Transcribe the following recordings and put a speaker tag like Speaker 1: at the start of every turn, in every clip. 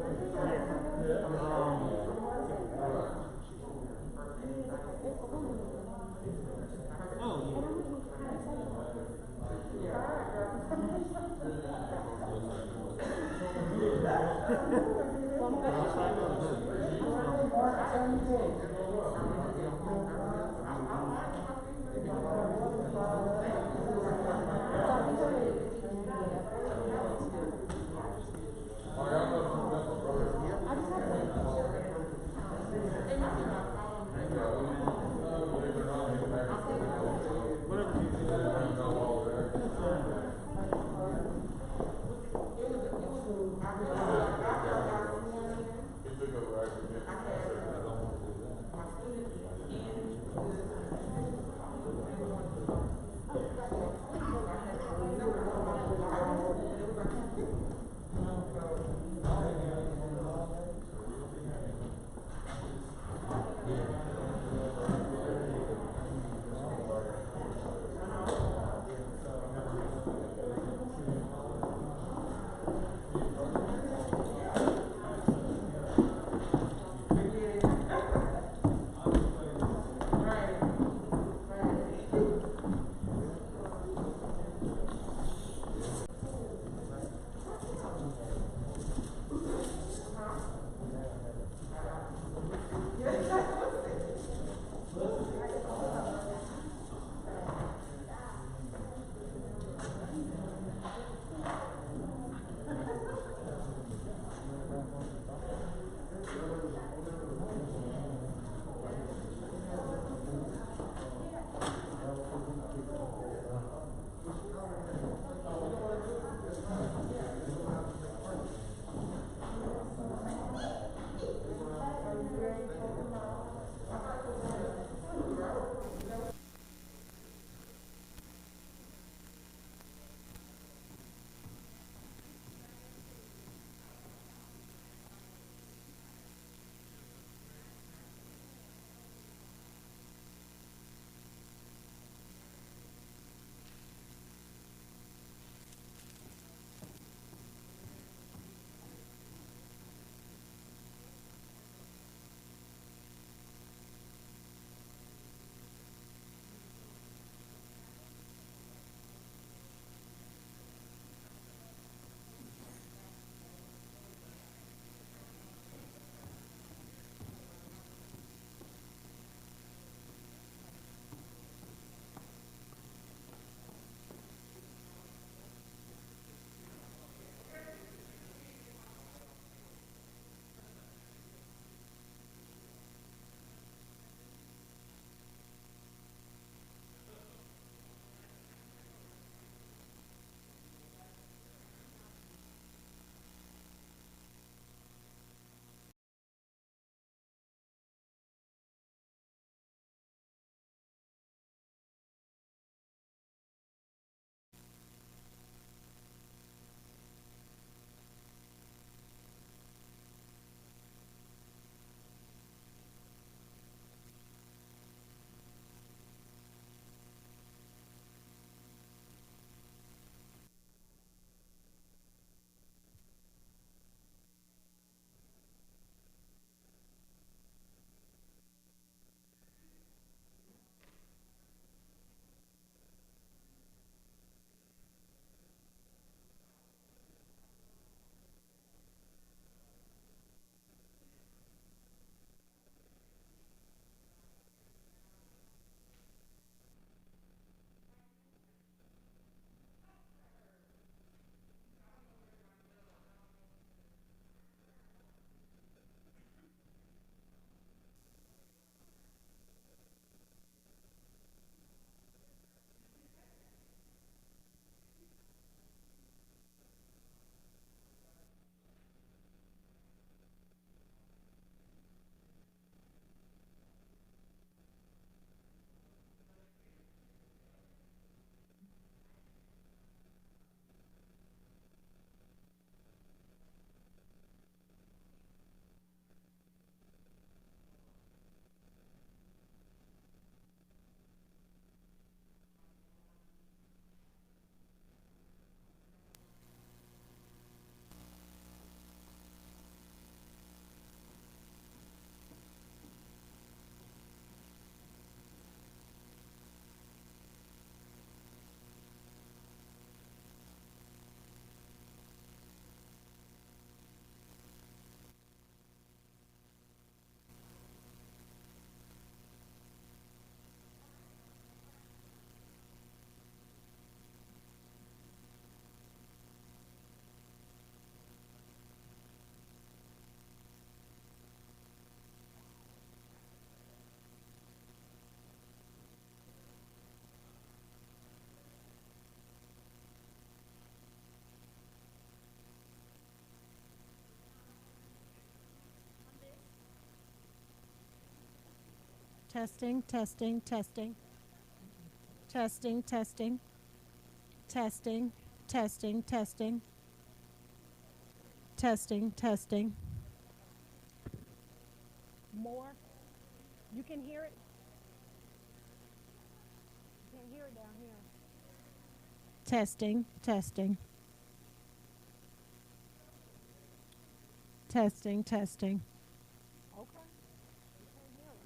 Speaker 1: It took over actually. Testing, testing, testing, testing, testing, testing, testing, testing, testing, testing. More. You can hear it. You can hear it down here. Testing, testing, testing, testing. Okay. You can hear it.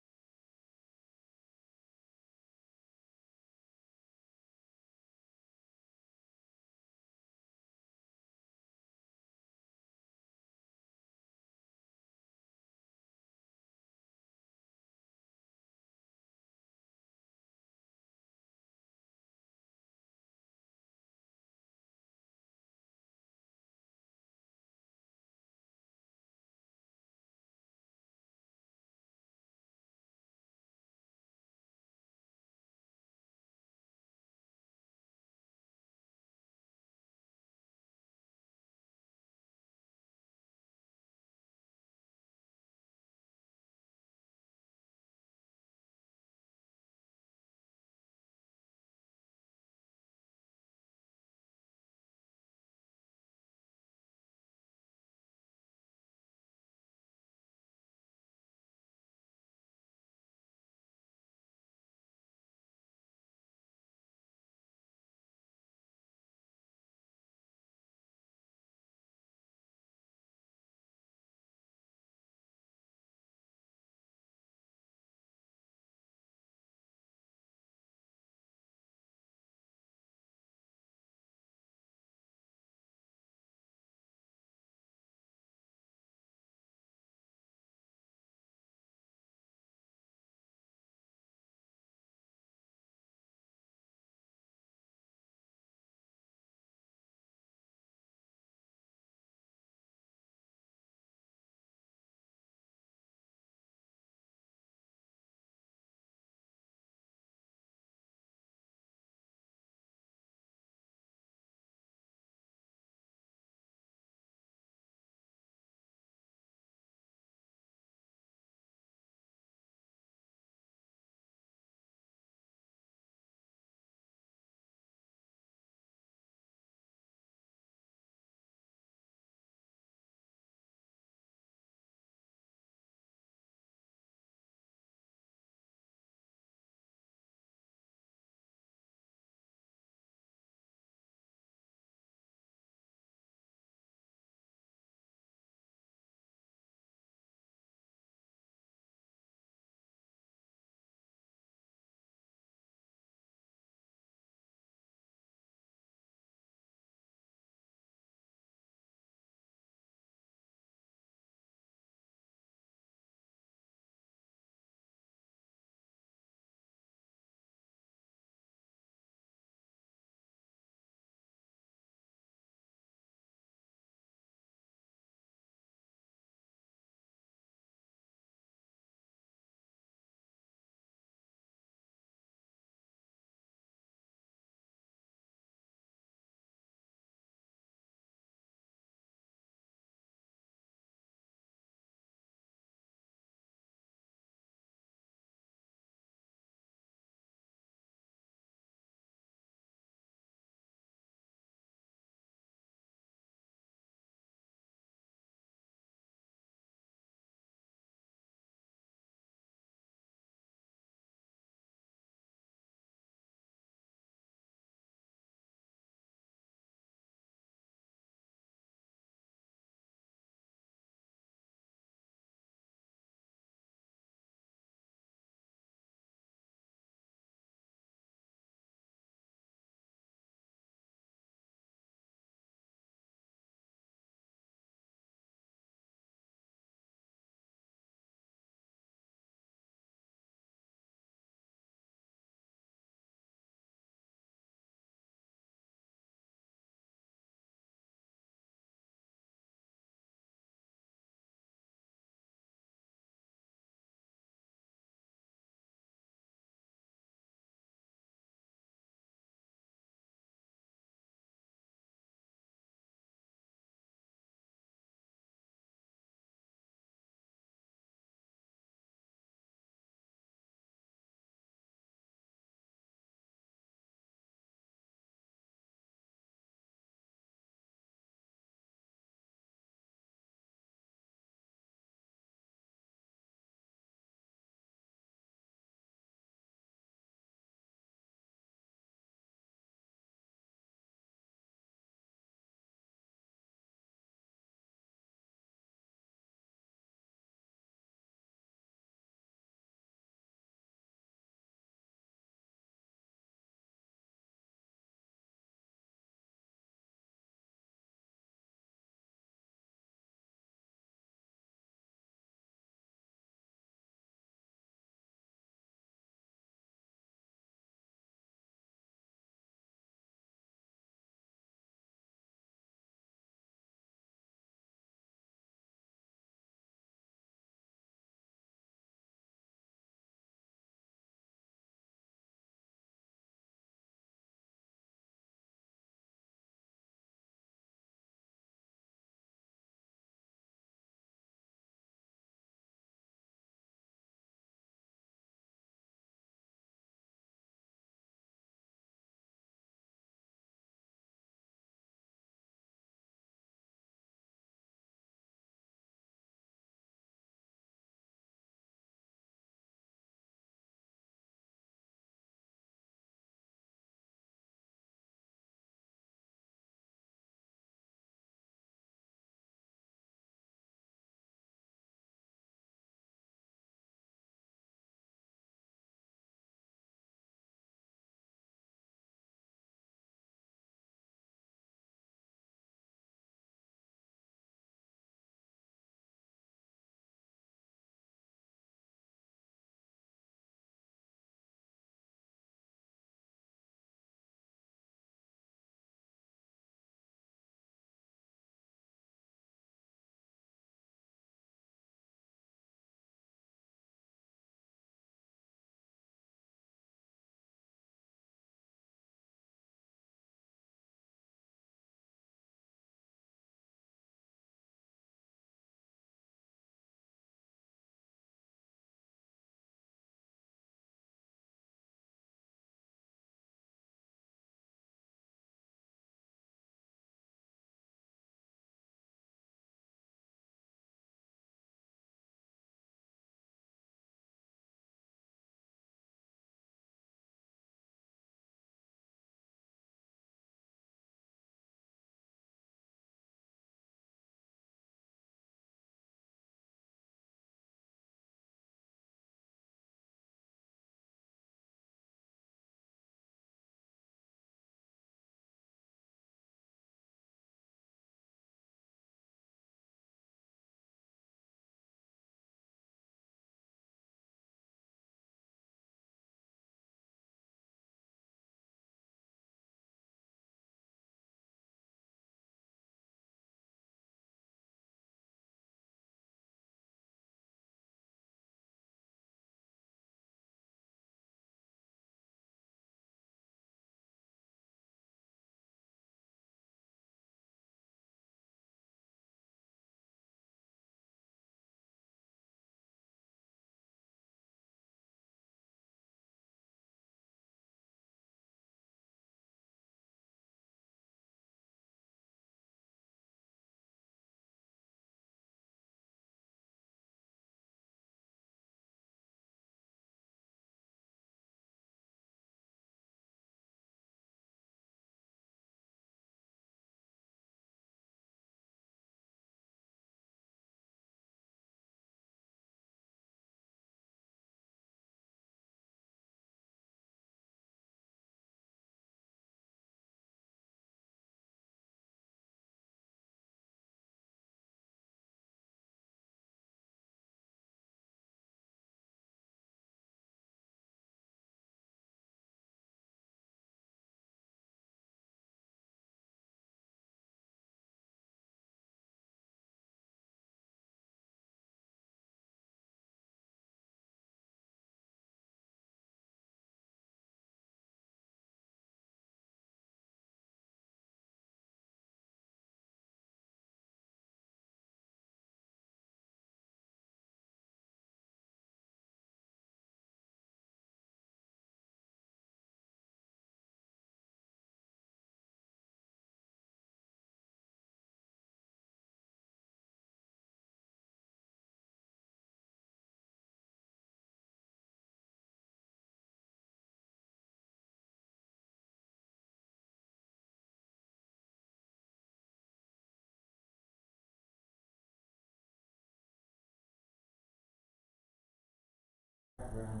Speaker 2: background.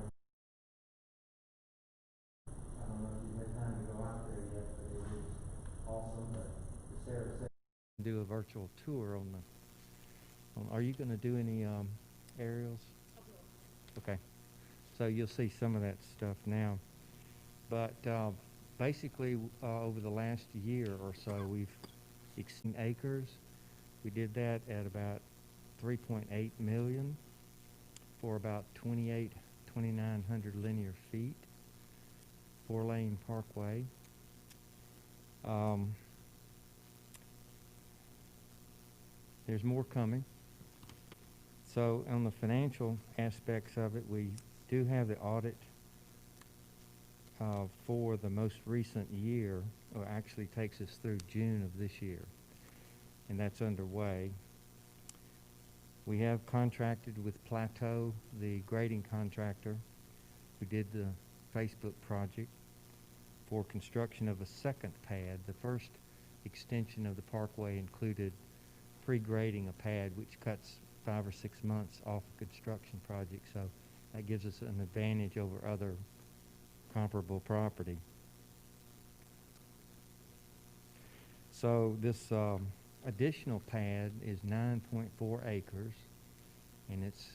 Speaker 2: I don't know if you had time to go out there yet, but it is awesome. But as Sarah said, do a virtual tour on the. Are you going to do any aerials? Okay, so you'll see some of that stuff now. But basically, over the last year or so, we've exceeded acres. We did that at about 3.8 million for about 2,900 linear feet, 4-lane parkway. There's more coming. So on the financial aspects of it, we do have the audit for the most recent year, or actually takes us through June of this year, and that's underway. We have contracted with Plateau, the grading contractor who did the Facebook project, for construction of a second pad. The first extension of the parkway included pre-grading a pad, which cuts 5 or 6 months off a construction project, so that gives us an advantage over other comparable property. So this additional pad is 9.4 acres, and it's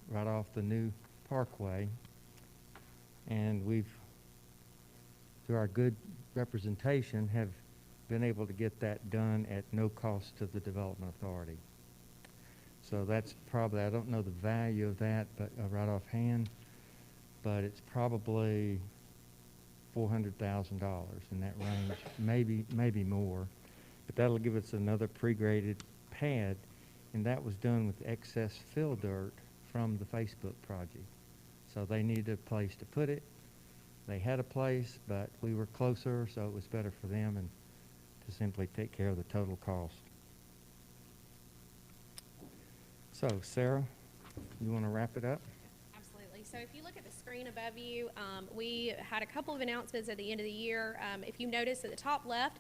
Speaker 2: right off the new parkway, and we've, through our good representation, have been able to get that done at no cost to the Development Authority. So that's probably, I don't know the value of that, but right offhand, but it's probably $400,000 in that range, maybe more. But that'll give us another pre-graded pad, and that was done with excess fill dirt from the Facebook project. So they needed a place to put it. They had a place, but we were closer, so it was better for them and to simply take care of the total cost. So, Sarah, you want to wrap it up?
Speaker 3: Absolutely. So if you look at the screen above you, we had a couple of announcements at the end of the year. If you notice at the top left,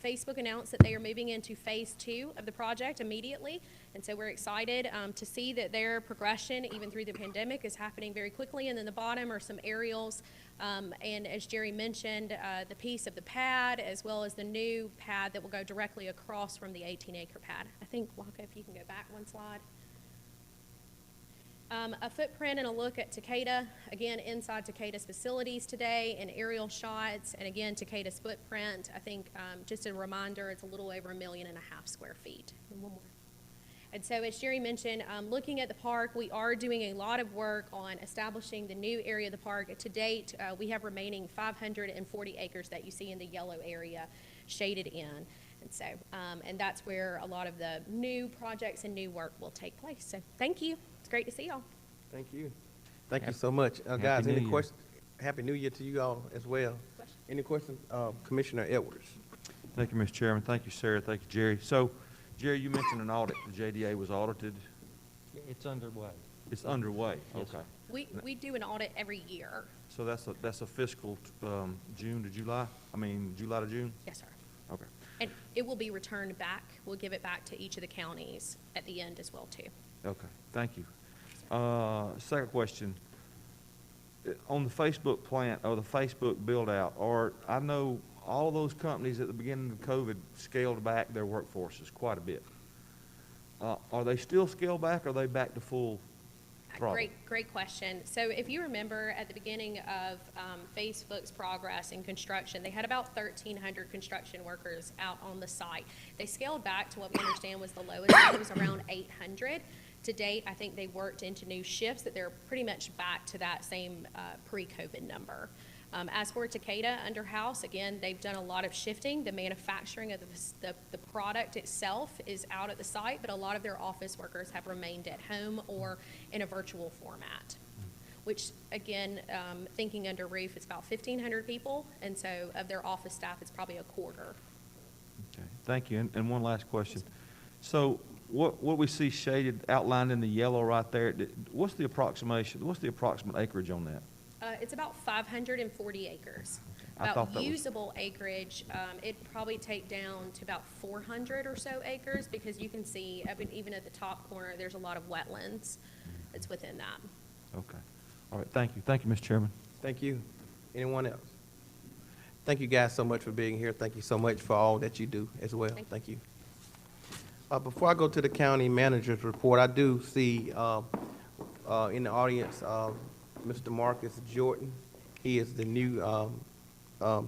Speaker 3: Facebook announced that they are moving into phase 2 of the project immediately. And so we're excited to see that their progression, even through the pandemic, is happening very quickly. And then the bottom are some aerials. And as Jerry mentioned, the piece of the pad, as well as the new pad that will go directly across from the 18-acre pad. I think, Waka, if you can go back one slide. A footprint and a look at Takeda, again, inside Takeda's facilities today, and aerial shots, and again, Takeda's footprint. I think, just a reminder, it's a little over 1.5 million square feet. And one more. And so, as Jerry mentioned, looking at the park, we are doing a lot of work on establishing the new area of the park. To date, we have remaining 540 acres that you see in the yellow area shaded in. And so, and that's where a lot of the new projects and new work will take place. So thank you. It's great to see y'all.
Speaker 4: Thank you. Thank you so much. Guys, any questions? Happy New Year to you all as well. Any questions? Commissioner Edwards.
Speaker 5: Thank you, Mr. Chairman. Thank you, Sarah. Thank you, Jerry. So, Jerry, you mentioned an audit. The JDA was audited.
Speaker 2: It's underway.
Speaker 5: It's underway.
Speaker 2: Yes,
Speaker 5: Okay.
Speaker 2: sir.
Speaker 3: We do an audit every year.
Speaker 5: So that's a fiscal June to July? I mean, July to June?
Speaker 3: Yes, sir.
Speaker 5: Okay.
Speaker 3: And it will be returned back. We'll give it back to each of the counties at the end as well, too.
Speaker 5: Okay. Thank you. Second question. On the Facebook plant or the Facebook build out, or I know all those companies at the beginning of COVID scaled back their workforces quite a bit. Are they still scaled back, or are they back to full throttle?
Speaker 3: Great question. So if you remember at the beginning of Facebook's progress in construction, they had about 1,300 construction workers out on the site. They scaled back to what we understand was the lowest. It was around 800. To date, I think they worked into new shifts that they're pretty much back to that same pre-COVID number. As for Takeda Underhouse, again, they've done a lot of shifting. The manufacturing of the product itself is out at the site, but a lot of their office workers have remained at home or in a virtual format, which, again, thinking under roof, it's about 1,500 people, and so of their office staff, it's probably a quarter.
Speaker 5: Okay. Thank you. And one last question. So what we see shaded, outlined in the yellow right there, what's the approximation, what's the approximate acreage on that?
Speaker 3: It's about 540 acres.
Speaker 5: I thought
Speaker 3: About
Speaker 5: that was-
Speaker 3: usable acreage, it'd probably take down to about 400 or so acres, because you can see, even at the top corner, there's a lot of wetlands that's within that.
Speaker 5: Okay. All right, thank you. Thank you, Mr. Chairman.
Speaker 4: Thank you. Anyone else? Thank you guys so much for being here. Thank you so much for all that you do as well. Thank you. Before I go to the county manager's report, I do see in the audience Mr. Marcus Jordan. He is the new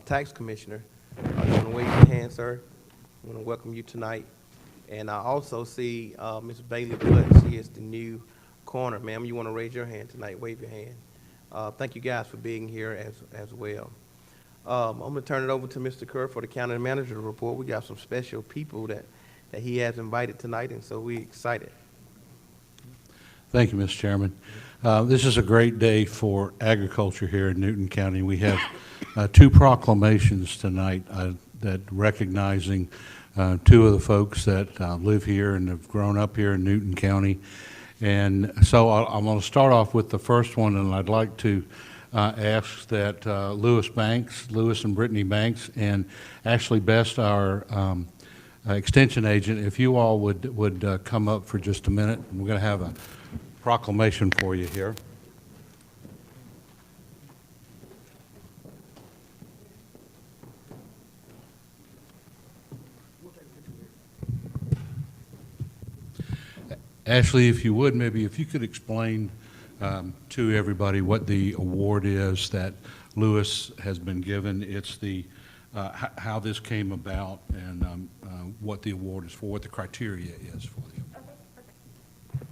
Speaker 4: tax commissioner. I want to wave your hand, sir. I want to welcome you tonight. And I also see Ms. Bailey Blood. She is the new coroner. Ma'am, you want to raise your hand tonight? Wave your hand. Thank you guys for being here as well. I'm going to turn it over to Mr. Kerr for the county manager report. We got some special people that he has invited tonight, and so we're excited.
Speaker 6: Thank you, Mr. Chairman. This is a great day for agriculture here in Newton County. We have two proclamations tonight that recognizing two of the folks that live here and have grown up here in Newton County. And so I'm going to start off with the first one, and I'd like to ask that Lewis and Brittany Banks, and Ashley Best, our extension agent, if you all would come up for just a minute. We're going to have a proclamation for you here. Ashley, if you would, maybe if you could explain to everybody what the award is that Lewis has been given. It's the how this came about and what the award is for, what the criteria is for the award.
Speaker 7: Okay.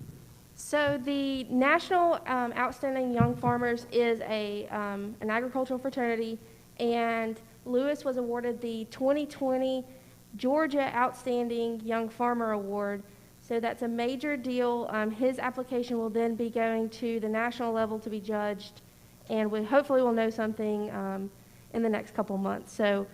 Speaker 7: So the National Outstanding Young Farmers is an agricultural fraternity, and Lewis was awarded the 2020 Georgia Outstanding Young Farmer Award. So that's a major deal. His application will then be going to the national level to be judged, and we hopefully will know something in the next couple months. So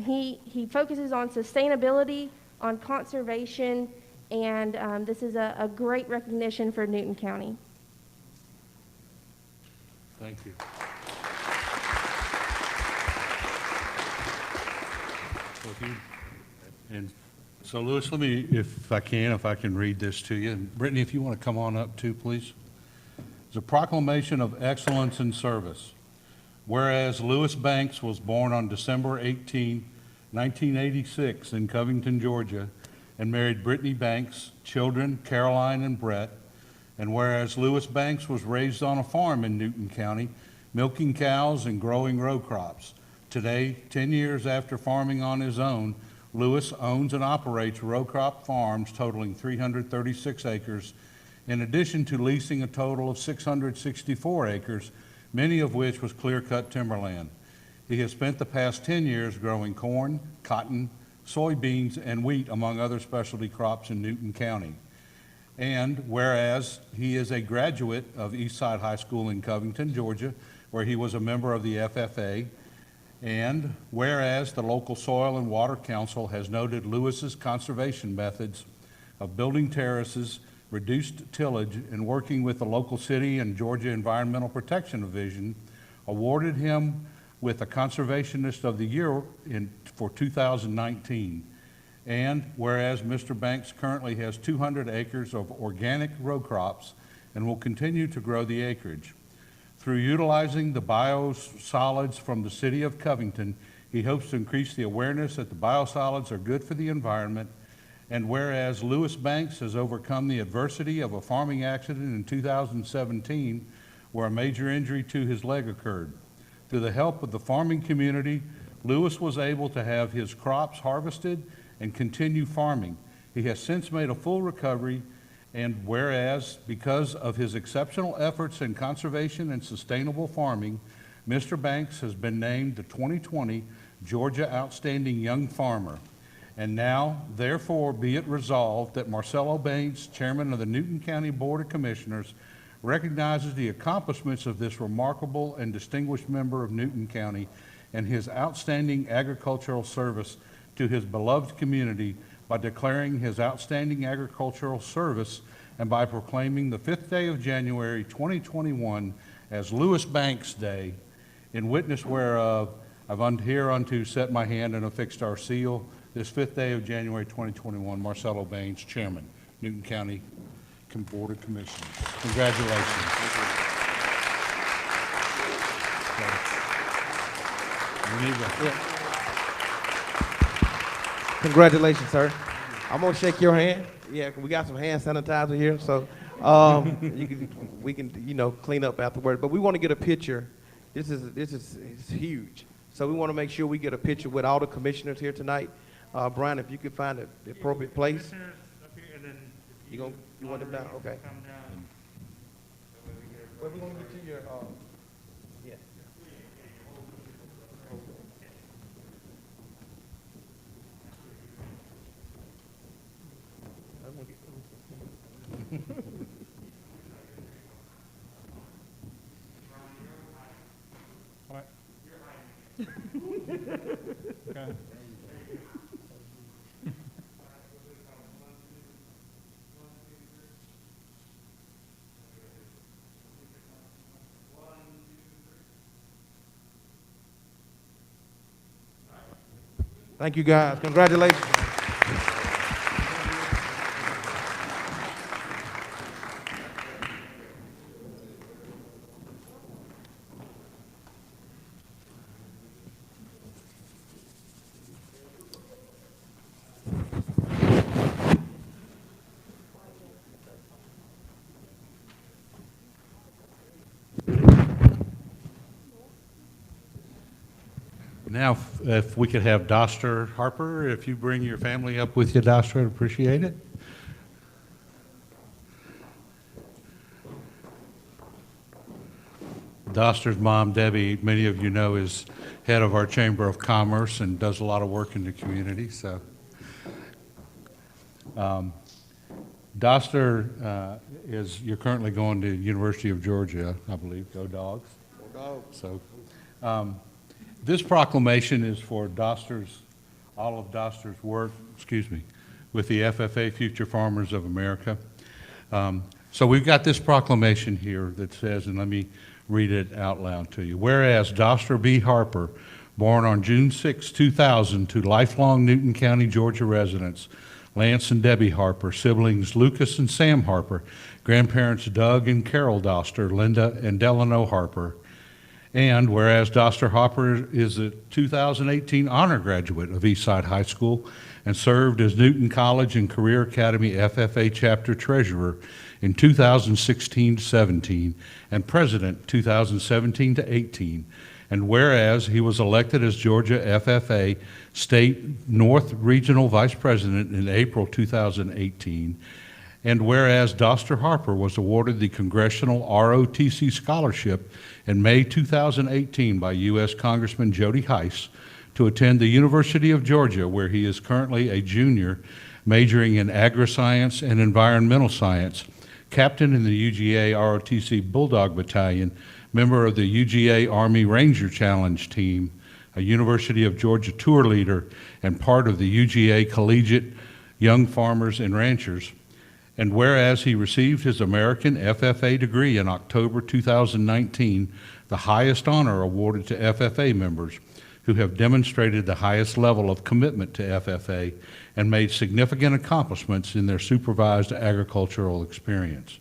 Speaker 7: he focuses on sustainability, on conservation, and this is a great recognition for Newton County.
Speaker 6: Thank you. And so, Lewis, let me, if I can read this to you. And Brittany, if you want to come on up too, please. It's a proclamation of excellence in service. Whereas Lewis Banks was born on December 18, 1986 in Covington, Georgia, and married Brittany Banks, children Caroline and Brett. And whereas Lewis Banks was raised on a farm in Newton County, milking cows and growing row crops. Today, 10 years after farming on his own, Lewis owns and operates row crop farms totaling 336 acres, in addition to leasing a total of 664 acres, many of which was clear-cut timberland. He has spent the past 10 years growing corn, cotton, soybeans, and wheat, among other specialty crops in Newton County. And whereas he is a graduate of Eastside High School in Covington, Georgia, where he was a member of the FFA, and whereas the local Soil and Water Council has noted Lewis's conservation methods of building terraces, reduced tillage, and working with the local city and Georgia Environmental Protection Division, awarded him with a Conservationist of the Year for 2019. And whereas Mr. Banks currently has 200 acres of organic row crops and will continue to grow the acreage. Through utilizing the biosolids from the city of Covington, he hopes to increase the awareness that the biosolids are good for the environment. And whereas Lewis Banks has overcome the adversity of a farming accident in 2017, where a major injury to his leg occurred. Through the help of the farming community, Lewis was able to have his crops harvested and continue farming. He has since made a full recovery. And whereas, because of his exceptional efforts in conservation and sustainable farming, Mr. Banks has been named the 2020 Georgia Outstanding Young Farmer. And now, therefore, be it resolved that Marcelo Baines, Chairman of the Newton County Board of Commissioners, recognizes the accomplishments of this remarkable and distinguished member of Newton County and his outstanding agricultural service to his beloved community by declaring his outstanding agricultural service and by proclaiming the 5th day of January 2021 as Lewis Banks Day, in witness whereof I've hereunto set my hand and affixed our seal this 5th day of January 2021. Marcelo Baines, Chairman, Newton County Board of Commissioners. Congratulations. We need to-
Speaker 4: Congratulations, sir. I'm gonna shake your hand. Yeah, we got some hand sanitizer here, so we can clean up afterward. But we want to get a picture. This is it's huge. So we want to make sure we get a picture with all the commissioners here tonight. Brian, if you could find the appropriate place. You want them down? Okay. Well, we're gonna get you your yeah. I'm gonna get- Thank you, guys. Congratulations.
Speaker 6: Now, if we could have Doster Harper, if you bring your family up with you, Doster, I'd appreciate it. Doster's mom, Debbie, many of you know, is head of our Chamber of Commerce and does a lot of work in the community, so. Doster you're currently going to University of Georgia, I believe. Go Dogs. Go Dogs. So, this proclamation is for all of Doster's work, with the FFA, Future Farmers of America. So we've got this proclamation here that says, and let me read it out loud to you. Whereas Doster B. Harper, born on June 6, 2000, to lifelong Newton County, Georgia residents, Lance and Debbie Harper, siblings Lucas and Sam Harper, grandparents Doug and Carol Doster, Linda and Delano Harper. And whereas Doster Harper is a 2018 honor graduate of Eastside High School and served as Newton College and Career Academy FFA chapter treasurer in 2016-17 and president 2017-18. And whereas he was elected as Georgia FFA State North Regional Vice President in April 2018. And whereas Doster Harper was awarded the Congressional ROTC Scholarship in May 2018 by U.S. Congressman Jody Hice to attend the University of Georgia, where he is currently a junior majoring in agri-science and environmental science, captain in the UGA ROTC Bulldog Battalion, member of the UGA Army Ranger Challenge Team, a University of Georgia tour leader, and part of the UGA Collegiate Young Farmers and Ranchers. And whereas he received his American FFA degree in October 2019, the highest honor awarded to FFA members who have demonstrated the highest level of commitment to FFA and made significant accomplishments in their supervised agricultural experience.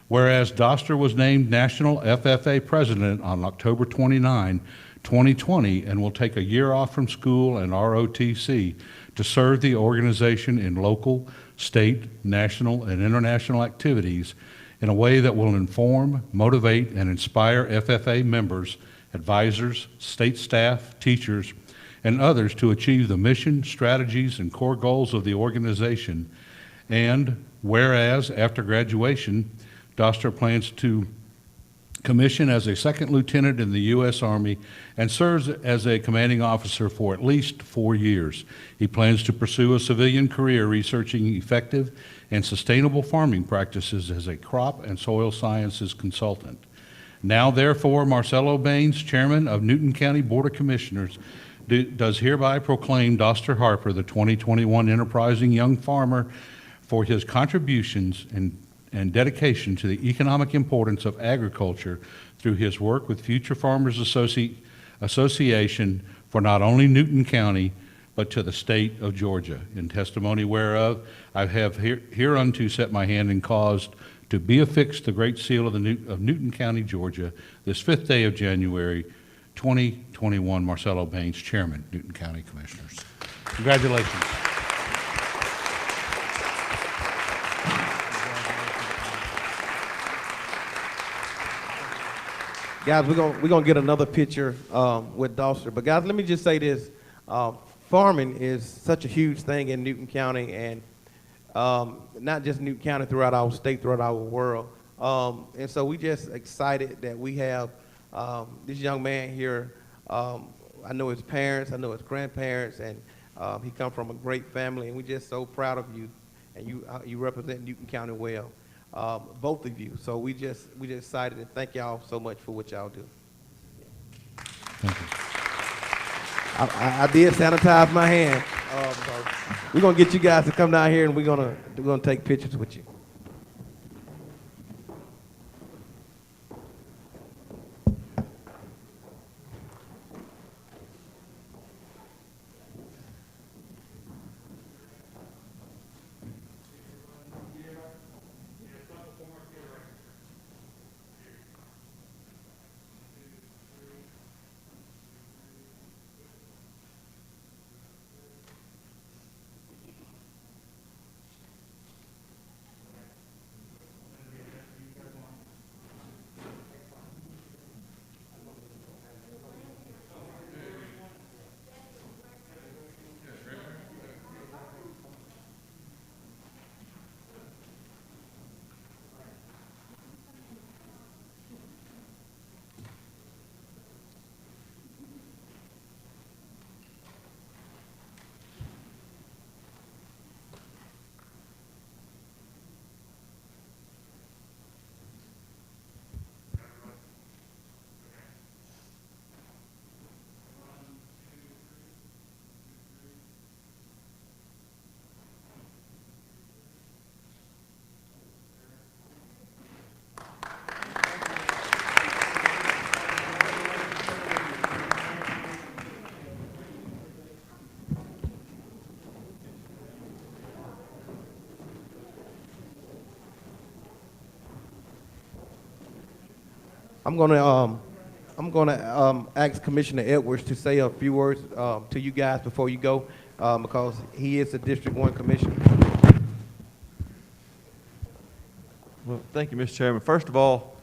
Speaker 6: Whereas Doster was named National FFA President on October 29, 2020, and will take a year off from school and ROTC to serve the organization in local, state, national, and international activities in a way that will inform, motivate, and inspire FFA members, advisors, state staff, teachers, and others to achieve the mission, strategies, and core goals of the organization. And whereas, after graduation, Doster plans to commission as a second lieutenant in the U.S. Army and serves as a commanding officer for at least 4 years. He plans to pursue a civilian career researching effective and sustainable farming practices as a crop and soil sciences consultant. Now, therefore, Marcelo Baines, chairman of Newton County Board of Commissioners, does hereby proclaim Doster Harper the 2021 Enterprising Young Farmer for his contributions and dedication to the economic importance of agriculture through his work with Future Farmers Association for not only Newton County, but to the state of Georgia. In testimony whereof, I have hereunto set my hand and caused to be affixed the Great Seal of Newton County, Georgia, this 5th day of January, 2021 Marcelo Baines, Chairman, Newton County Commissioners. Congratulations.
Speaker 4: Guys, we're gonna get another picture with Doster. But guys, let me just say this: farming is such a huge thing in Newton County, and not just Newton County, throughout our state, throughout our world. And so we just excited that we have this young man here. I know his parents, I know his grandparents, and he come from a great family, and we're just so proud of you, and you represent Newton County well. Both of you. So we just excited, and thank y'all so much for what y'all do.
Speaker 6: Thank you.
Speaker 4: I did sanitize my hand. So we're gonna get you guys to come down here, and we're gonna take pictures with you. I'm gonna ask Commissioner Edwards to say a few words to you guys before you go, because he is the District 1 Commissioner.
Speaker 5: Well, thank you, Mr. Chairman. First of all,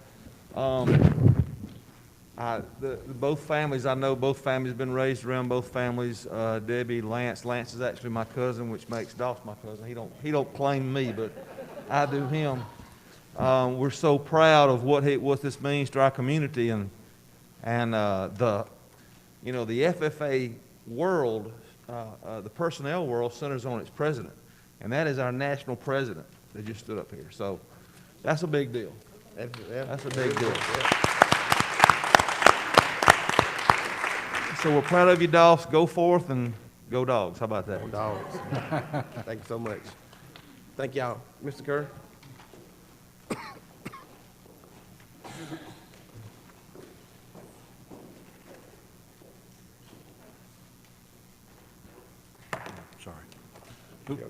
Speaker 5: both families, I know both families have been raised around both families. Debbie, Lance. Lance is actually my cousin, which makes Doss my cousin. He don't claim me, but I do him. We're so proud of what this means to our community, and the FFA world, the personnel world centers on its president, and that is our national president that just stood up here. So that's a big deal. That's a big deal. So we're proud of you, Doss. Go forth and go Dogs. How about that?
Speaker 4: Dogs. Thank you so much. Thank y'all. Mr. Kerr?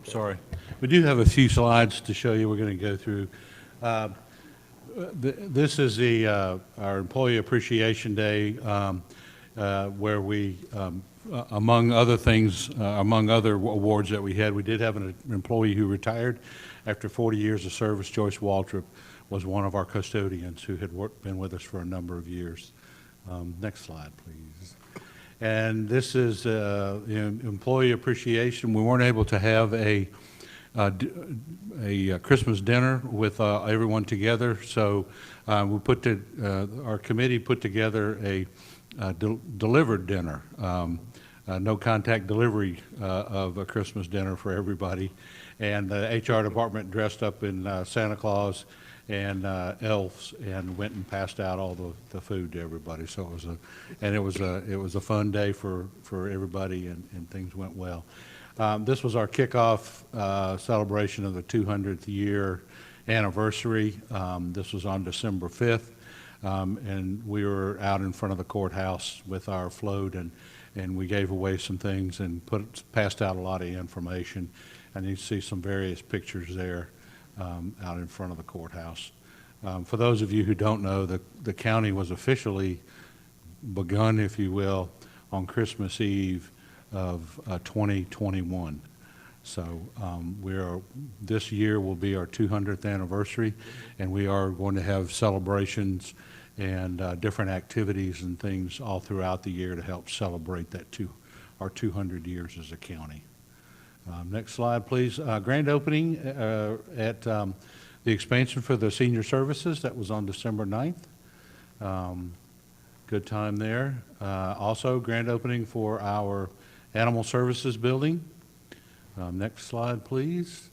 Speaker 6: Sorry. We do have a few slides to show you. We're going to go through. This is our Employee Appreciation Day, where we, among other things, among other awards that we had, we did have an employee who retired after 40 years of service. Joyce Waltrip was one of our custodians who had been with us for a number of years. Next slide, please. And this is employee appreciation. We weren't able to have a Christmas dinner with everyone together, so our committee put together a delivered dinner, no contact delivery of a Christmas dinner for everybody, and the HR department dressed up in Santa Claus and elves and went and passed out all the food to everybody. So it was a fun day for everybody, and things went well. This was our kickoff celebration of the 200th year anniversary. This was on December 5th, and we were out in front of the courthouse with our float, and we gave away some things and passed out a lot of information. And you see some various pictures there out in front of the courthouse. For those of you who don't know, the county was officially begun, if you will, on Christmas Eve of 2021. So this year will be our 200th anniversary, and we are going to have celebrations and different activities and things all throughout the year to help celebrate our 200 years as a county. Next slide, please. Grand opening at the expansion for the senior services. That was on December 9th. Good time there. Also, grand opening for our animal services building. Next slide, please.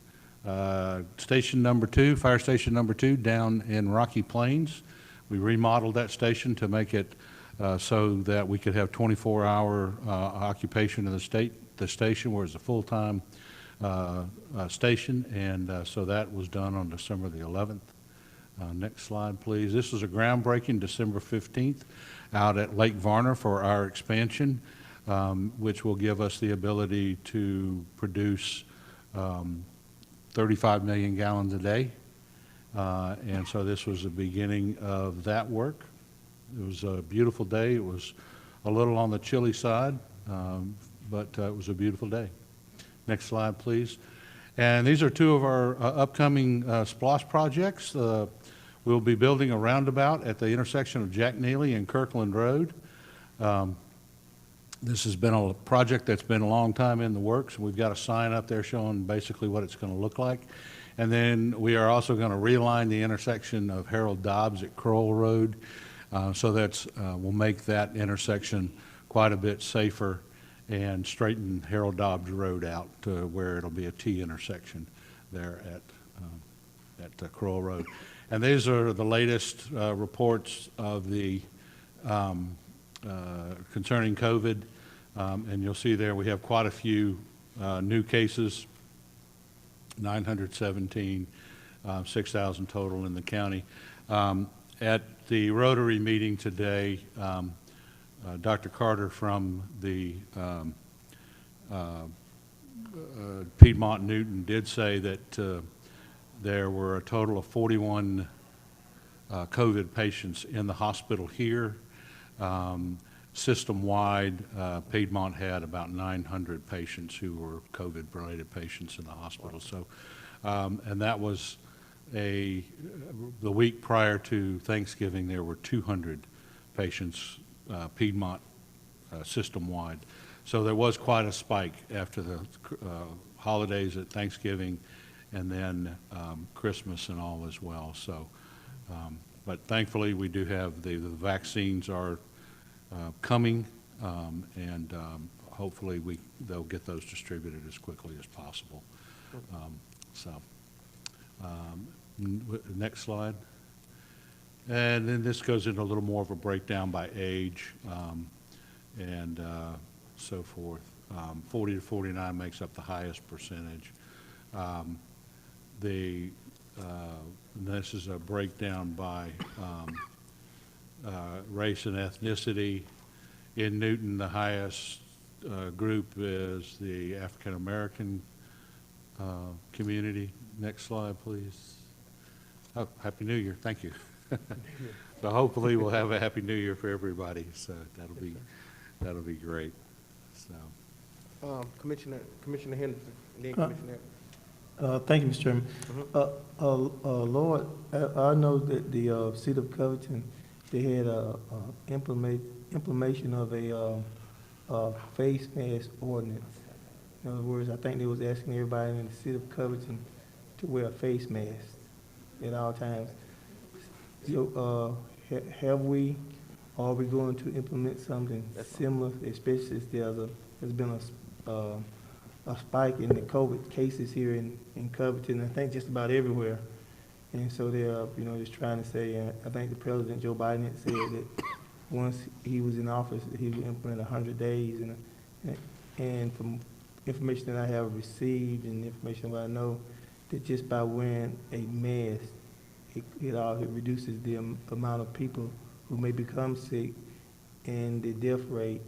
Speaker 6: Station number 2, fire station number 2 down in Rocky Plains. We remodeled that station to make it so that we could have 24-hour occupation of the station, where it's a full-time station, and so that was done on December the 11th. Next slide, please. This was a groundbreaking December 15th out at Lake Varner for our expansion, which will give us the ability to produce 35 million gallons a day. And so this was the beginning of that work. It was a beautiful day. It was a little on the chilly side, but it was a beautiful day. Next slide, please. And these are two of our upcoming SPLOST projects. We'll be building a roundabout at the intersection of Jack Neely and Kirkland Road. This has been a project that's been a long time in the works. We've got a sign up there showing basically what it's going to look like. And then we are also going to realign the intersection of Harold Dobbs at Crowell Road. So that's will make that intersection quite a bit safer and straighten Harold Dobbs Road out to where it'll be a T intersection there at Crowell Road. And these are the latest reports of the concerning COVID. And you'll see there we have quite a few new cases, 917, 6,000 total in the county. At the Rotary meeting today, Dr. Carter from the Piedmont Newton did say that there were a total of 41 COVID patients in the hospital here. System-wide, Piedmont had about 900 patients who were COVID-related patients in the hospital. So, and that was the week prior to Thanksgiving, there were 200 patients, Piedmont system-wide. So there was quite a spike after the holidays at Thanksgiving and then Christmas and all as well. So, but thankfully we do have the vaccines are coming, and hopefully they'll get those distributed as quickly as possible. Next slide. And then this goes into a little more of a breakdown by age and so forth. 40 to 49 makes up the highest percentage. This is a breakdown by race and ethnicity. In Newton, the highest group is the African American community. Next slide, please. Oh, Happy New Year. Thank you. So hopefully we'll have a Happy New Year for everybody. So that'll be great. So
Speaker 4: Commissioner Henderson, then Commissioner.
Speaker 8: Thank you, Mr. Chairman. Lord, I know that the City of Covington, they had implementation of a face mask ordinance. In other words, I think they was asking everybody in the City of Covington to wear a face mask at all times. So, are we going to implement something similar, especially if there's been a spike in the COVID cases here in Covington, I think just about everywhere. And so they're, just trying to say, I think the President Joe Biden had said that once he was in office, that he would implement 100 days. And from information that I have received and information that I know, that just by wearing a mask, it reduces the amount of people who may become sick and the death rate.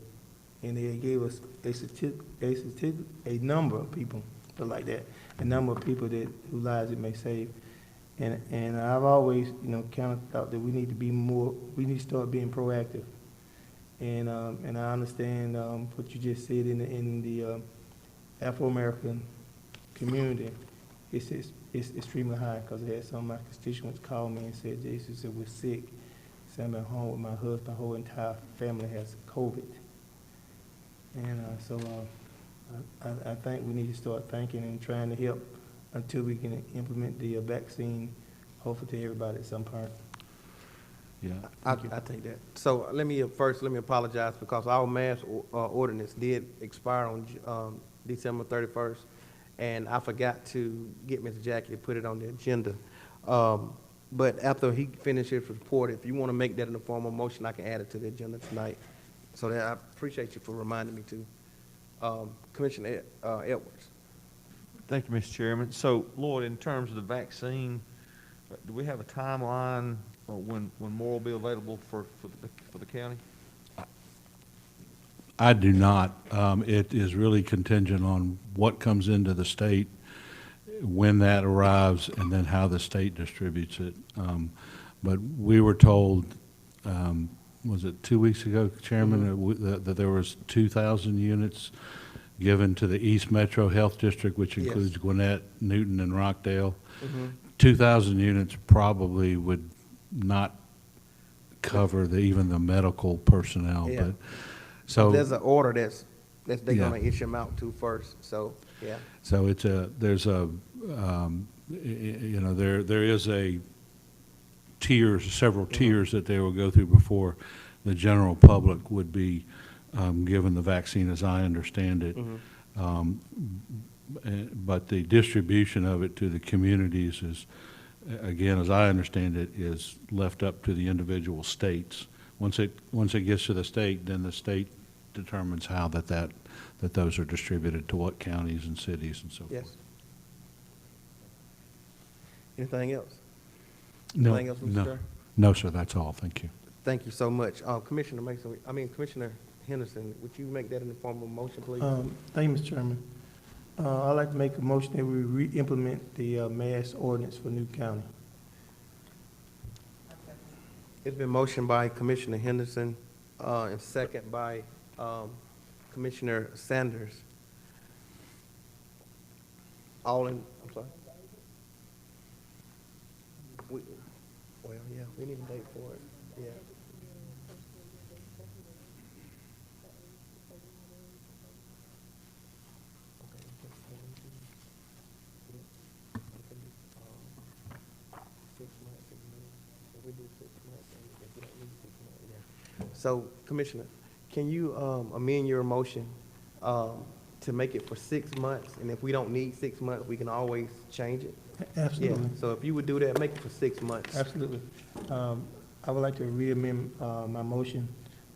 Speaker 8: And they gave us a number of people, like that, a number of people whose lives it may save. And I've always, kind of thought that we need to start being proactive. And I understand, what you just said in the Afro-American community, it's extremely high, because I had some of my constituents call me and said, Jason, said, we're sick. Said, I'm at home with my husband, my whole entire family has COVID. And I think we need to start thinking and trying to help until we can implement the vaccine, hopefully to everybody at some point.
Speaker 5: Yeah.
Speaker 4: I take that. So let me apologize because our mask ordinance did expire on December 31st, and I forgot to get Ms. Jackie to put it on the agenda. But after he finishes his report, if you want to make that in the form of motion, I can add it to the agenda tonight. So that I appreciate you for reminding me to. Commissioner Edwards.
Speaker 5: Thank you, Mr. Chairman. So, Lloyd, in terms of the vaccine, do we have a timeline when more will be available for the county?
Speaker 6: I do not. It is really contingent on what comes into the state, when that arrives, and then how the state distributes it. But we were told, was it 2 weeks ago, Chairman, that there was 2,000 units given to the East Metro Health District, which includes
Speaker 4: Yes.
Speaker 6: Gwinnett, Newton, and Rockdale. 2,000 units probably would not cover even the medical personnel.
Speaker 4: Yeah.
Speaker 6: But so
Speaker 4: There's an order that's they're
Speaker 6: Yeah.
Speaker 4: gonna issue them out to first, so, yeah.
Speaker 6: So there's a, there is a tiers, several tiers that they will go through before the general public would be given the vaccine, as I understand it. But the distribution of it to the communities is, again, as I understand it, is left up to the individual states. Once it gets to the state, then the state determines how that those are distributed to what counties and cities and so forth.
Speaker 4: Yes. Anything else?
Speaker 6: No,
Speaker 4: Anything else, Mr.
Speaker 6: no,
Speaker 4: Chair?
Speaker 6: no, sir, that's all. Thank you.
Speaker 4: Thank you so much. Commissioner Henderson, would you make that in the form of a motion, please?
Speaker 8: Thank you, Mr. Chairman. I'd like to make a motion that we re-implement the mask ordinance for New County.
Speaker 4: It's been motioned by Commissioner Henderson, and second by, Commissioner Sanders. I'm sorry? Well, yeah, we need a date for it, yeah. So, Commissioner, can you amend your motion to make it for 6 months? And if we don't need 6 months, we can always change it?
Speaker 8: Absolutely.
Speaker 4: Yeah, so if you would do that, make it for 6 months.
Speaker 8: Absolutely. I would like to re-amend my motion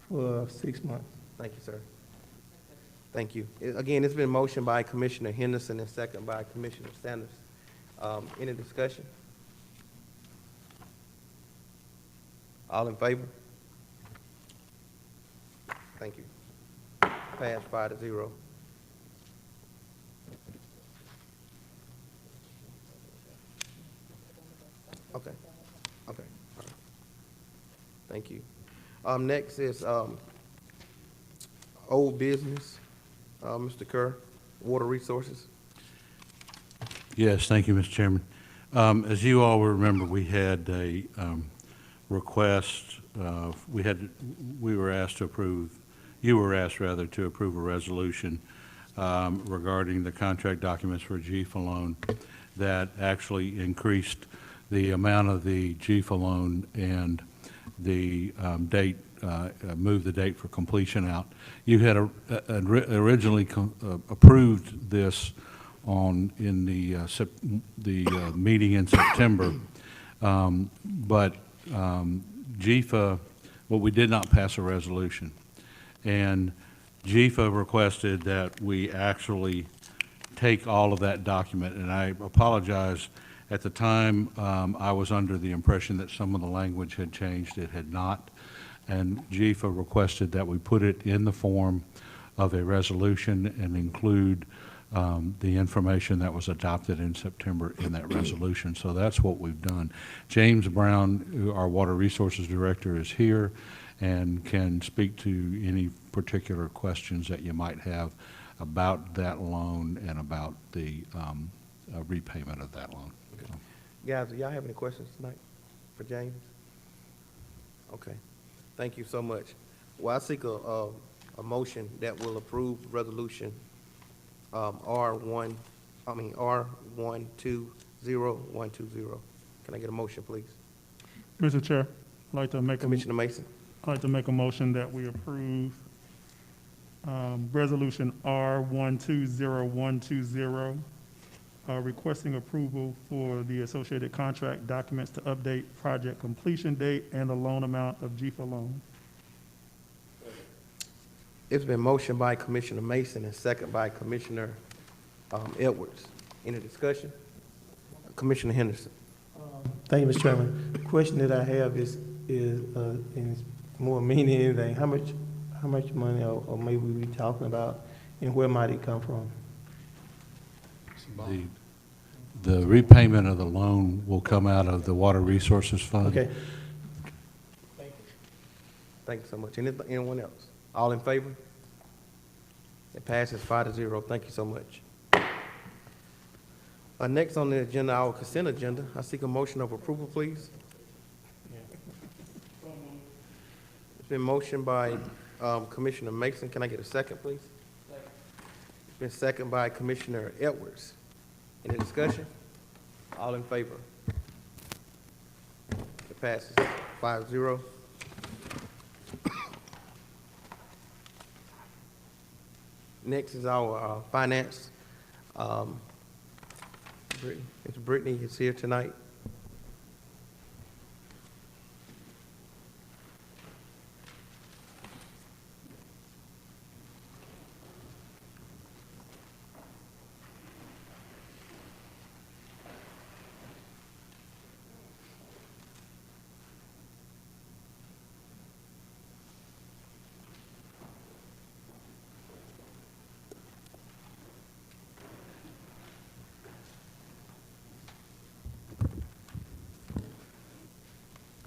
Speaker 8: for 6 months.
Speaker 4: Thank you, sir. Thank you. Again, it's been motioned by Commissioner Henderson and second by Commissioner Sanders. Any discussion? All in favor? Thank you. Pass 5-0. Okay, all right. Thank you. Next is old business. Mr. Kerr, Water Resources.
Speaker 6: Yes, thank you, Mr. Chairman. As you all remember, we had a request, we were asked to approve, you were asked rather to approve a resolution regarding the contract documents for GFA loan that actually increased the amount of the GFA loan and the date, moved the date for completion out. You had originally approved this in the meeting in September, but GFA, well, we did not pass a resolution, and GFA requested that we actually take all of that document, and I apologize. At the time, I was under the impression that some of the language had changed. It had not, and GFA requested that we put it in the form of a resolution and include the information that was adopted in September in that resolution. So that's what we've done. James Brown, our Water Resources Director, is here, and can speak to any particular questions that you might have about that loan and about the repayment of that loan. So,
Speaker 4: Guys, do y'all have any questions tonight for James? Okay, thank you so much. Well, I seek a motion that will approve resolution, R120120. Can I get a motion, please?
Speaker 9: Mr. Chair, I'd like to make
Speaker 4: Commissioner Mason?
Speaker 9: I'd like to make a motion that we approve Resolution R120120, requesting approval for the associated contract documents to update project completion date and the loan amount of GFA loan.
Speaker 4: It's been motioned by Commissioner Mason and second by Commissioner Edwards. Any discussion? Commissioner Henderson?
Speaker 8: Thank you, Mr. Chairman. The question that I have is and it's more meaning than anything, how much money or maybe we talking about, and where might it come from?
Speaker 6: The repayment of the loan will come out of the Water Resources Fund.
Speaker 8: Okay.
Speaker 4: Thank you so much. Anyone else? All in favor? It passes 5-0. Thank you so much. Next on the agenda, our consent agenda. I seek a motion of approval, please. It's been motioned by Commissioner Mason. Can I get a second, please? It's been seconded by Commissioner Edwards. Any discussion? All in favor? It passes 5-0. Next is our finance. Ms. Brittany is here tonight.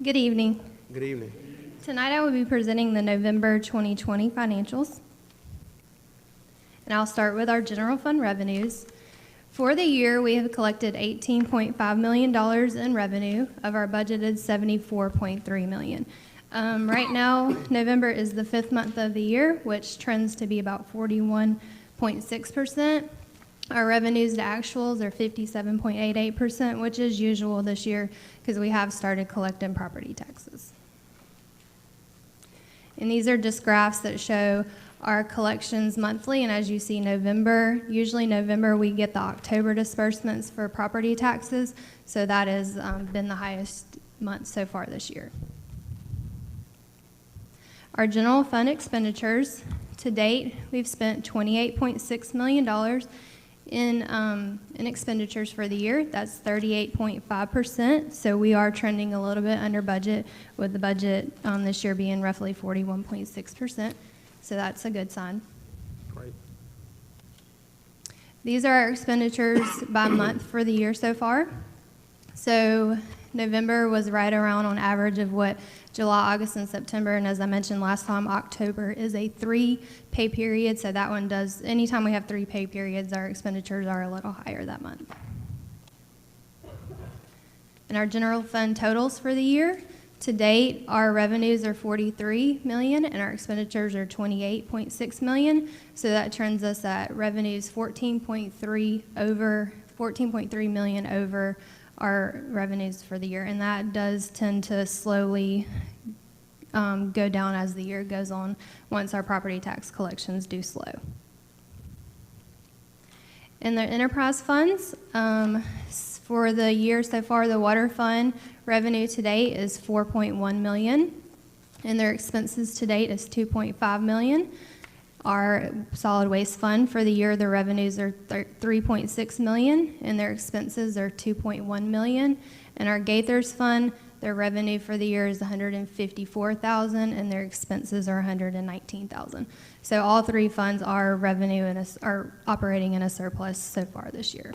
Speaker 10: Good evening.
Speaker 4: Good evening.
Speaker 10: Tonight I will be presenting the November 2020 financials. And I'll start with our general fund revenues. For the year, we have collected $18.5 million in revenue of our budgeted $74.3 million. Right now, November is the 5th month of the year, which trends to be about 41.6%. Our revenues to actuals are 57.88%, which is usual this year because we have started collecting property taxes. And these are just graphs that show our collections monthly, and as you see, usually November, we get the October disbursements for property taxes, so that has been the highest month so far this year. Our general fund expenditures, to date, we've spent $28.6 million in expenditures for the year. That's 38.5%, so we are trending a little bit under budget, with the budget this year being roughly 41.6%, so that's a good sign.
Speaker 4: Great.
Speaker 10: These are our expenditures by month for the year so far. So November was right around on average of what July, August, and September, and as I mentioned last time, October is a 3 pay period, so that one does, anytime we have 3 pay periods, our expenditures are a little higher that month. And our general fund totals for the year, to date, our revenues are $43 million and our expenditures are $28.6 million, so that trends us at revenues 14.3 million over our revenues for the year, and that does tend to slowly go down as the year goes on once our property tax collections do slow. In the enterprise funds, for the year so far, the water fund revenue to date is $4.1 million, and their expenses to date is $2.5 million. Our solid waste fund for the year, the revenues are $3.6 million, and their expenses are $2.1 million. And our Gaithers fund, their revenue for the year is $154,000, and their expenses are $119,000. So all 3 funds are are operating in a surplus so far this year.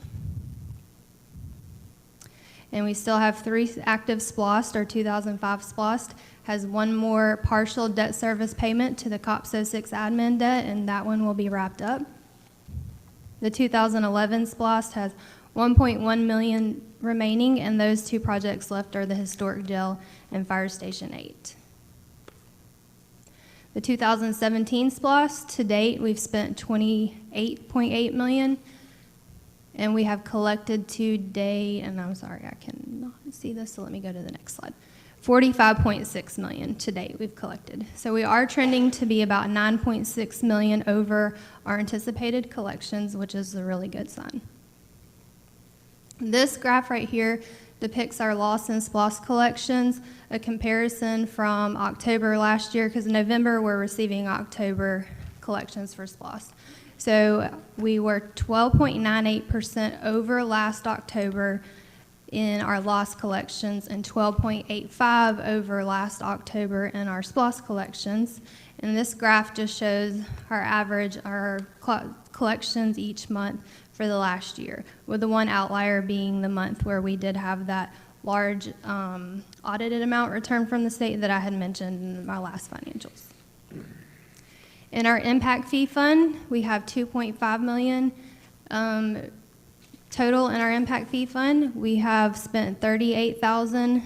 Speaker 10: And we still have 3 active SPLOST. Our 2005 SPLOST has 1 more partial debt service payment to the COPS 06 admin debt, and that one will be wrapped up. The 2011 SPLOST has 1.1 million remaining, and those 2 projects left are the historic jail and Fire Station 8. The 2017 SPLOST, to date, we've spent $28.8 million, and we have collected to date, and I'm sorry, I cannot see this, so let me go to the next slide. $45.6 million to date we've collected. So we are trending to be about $9.6 million over our anticipated collections, which is a really good sign. This graph right here depicts our loss in SPLOST collections, a comparison from October last year, because in November we're receiving October collections for SPLOST. So we were 12.98% over last October in our loss collections and 12.85 over last October in our SPLOST collections. And this graph just shows our average, our collections each month for the last year, with the one outlier being the month where we did have that large audited amount returned from the state that I had mentioned in my last financials. In our impact fee fund, we have $2.5 million total in our impact fee fund. We have spent $38,000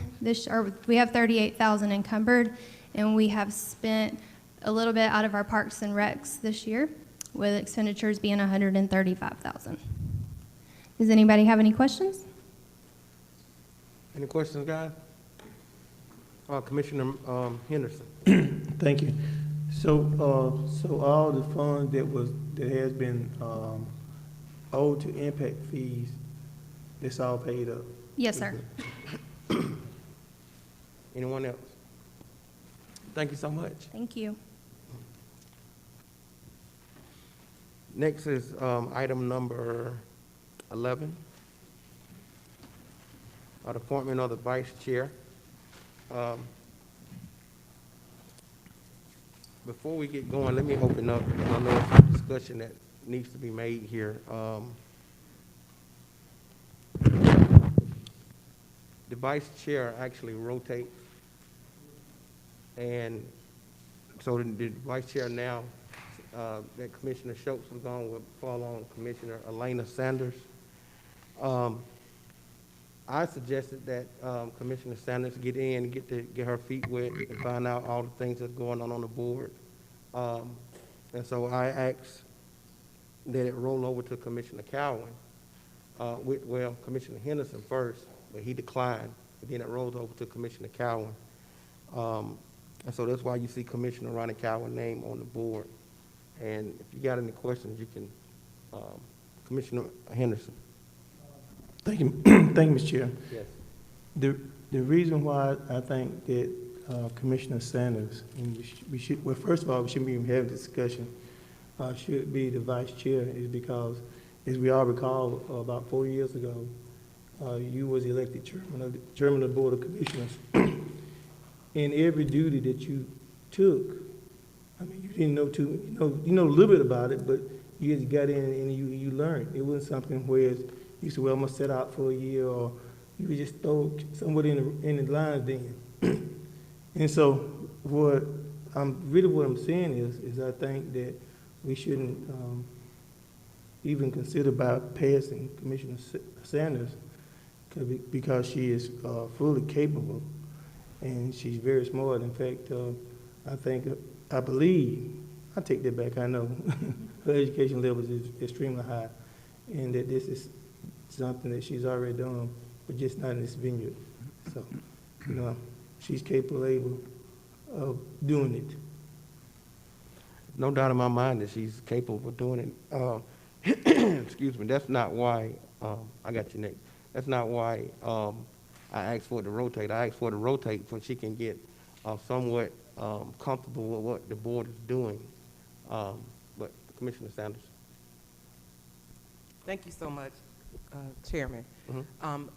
Speaker 10: we have $38,000 encumbered, and we have spent a little bit out of our parks and recs this year, with expenditures being $135,000. Does anybody have any questions?
Speaker 4: Any questions, guys? Commissioner Henderson.
Speaker 8: Thank you. So all the funds that has been owed to impact fees, it's all paid up?
Speaker 10: Yes, sir.
Speaker 4: Anyone else? Thank you so much.
Speaker 10: Thank you.
Speaker 4: Next is item number 11, the appointment of the vice chair. Before we get going, let me open up, I know it's a discussion that needs to be made here. The vice chair actually rotates, and so the vice chair now, that Commissioner Schultz was on, will fall on Commissioner Elena Sanders. I suggested that Commissioner Sanders get in and get her feet wet and find out all the things that's going on the board. And so I asked that it roll over to Commissioner Cowan. Well, Commissioner Henderson first, but he declined. And then it rolls over to Commissioner Cowan. And so that's why you see Commissioner Ronnie Cowan's name on the board. And if you got any questions, you can, Commissioner Henderson.
Speaker 8: Thank you, thank you, Mr. Chair.
Speaker 4: Yes.
Speaker 8: The reason why I think that Commissioner Sanders, and well, first of all, we shouldn't even have a discussion, should be the vice chair, is because, as we all recall, about 4 years ago, you was elected chairman of the Board of Commissioners. In every duty that you took, I mean, you didn't know you know a little bit about it, but you just got in and you learned. It wasn't something where you said, well, I'm gonna set out for a year, or you could just throw somebody in the lines then. And so what I'm saying is I think that we shouldn't even consider bypassing Commissioner Sanders because she is fully capable and she's very smart. In fact, I believe, I take that back, I know, her education level is extremely high, and that this is something that she's already done, but just not in this vineyard. So, you know, she's capable of doing it.
Speaker 4: No doubt in my mind that she's capable of doing it. Excuse me, that's not why, I got you, Nick. That's not why I asked for it to rotate. I asked for it to rotate so she can get somewhat comfortable with what the board is doing. But Commissioner Sanders.
Speaker 11: Thank you so much, Chairman.
Speaker 4: Mm-hmm.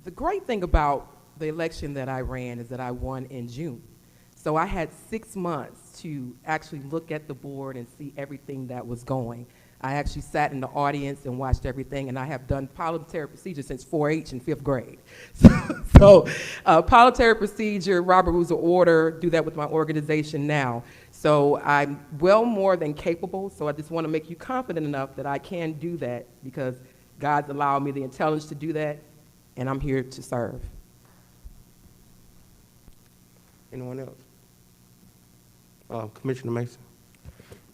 Speaker 11: The great thing about the election that I ran is that I won in June. So I had 6 months to actually look at the board and see everything that was going. I actually sat in the audience and watched everything, and I have done parliamentary procedure since 4-H in 5th grade. So parliamentary procedure, Robert Rules of Order, do that with my organization now. So I'm well more than capable, so I just want to make you confident enough that I can do that because God's allowed me the intelligence to do that, and I'm here to serve.
Speaker 4: Anyone else? Commissioner Mason.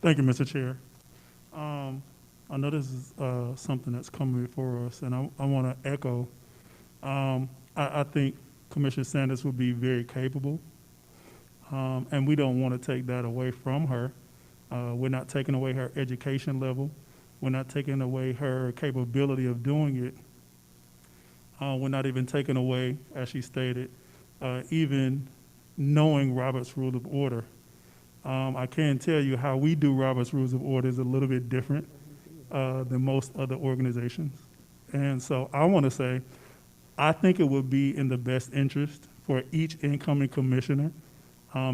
Speaker 9: Thank you, Mr. Chair. I know this is something that's coming before us, and I want to echo. I think Commissioner Sanders will be very capable, and we don't want to take that away from her. We're not taking away her education level. We're not taking away her capability of doing it. We're not even taking away, as she stated, even knowing Robert's Rule of Order. I can tell you how we do Robert's Rules of Order is a little bit different than most other organizations. And so I want to say, I think it would be in the best interest for each incoming commissioner.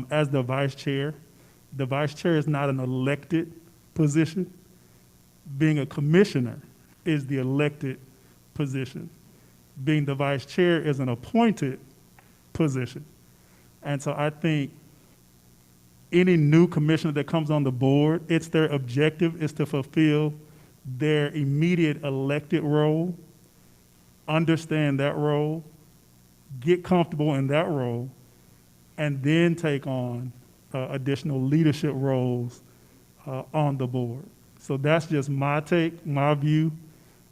Speaker 9: As the vice chair is not an elected position. Being a commissioner is the elected position. Being the vice chair is an appointed position. And so I think any new commissioner that comes on the board, it's their objective is to fulfill their immediate elected role, understand that role, get comfortable in that role, and then take on additional leadership roles on the board. So that's just my take, my view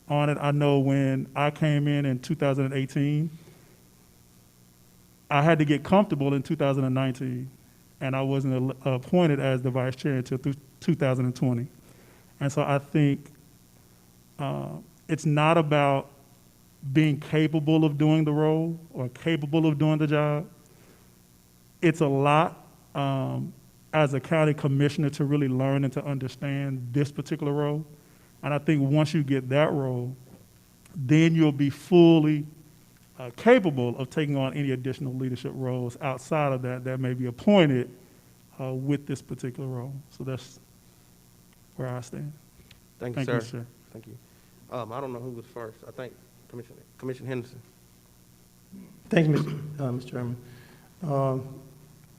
Speaker 9: on it. I know when I came in 2018, I had to get comfortable in 2019, and I wasn't appointed as the vice chair until 2020. And so I think it's not about being capable of doing the role or capable of doing the job. It's a lot as a county commissioner to really learn and to understand this particular role. And I think once you get that role, then you'll be fully capable of taking on any additional leadership roles outside of that may be appointed with this particular role. So that's where I stand.
Speaker 4: Thank you, sir. Thank you. I don't know who was first. I think Commissioner Henderson.
Speaker 8: Thank you, Mr. Chairman.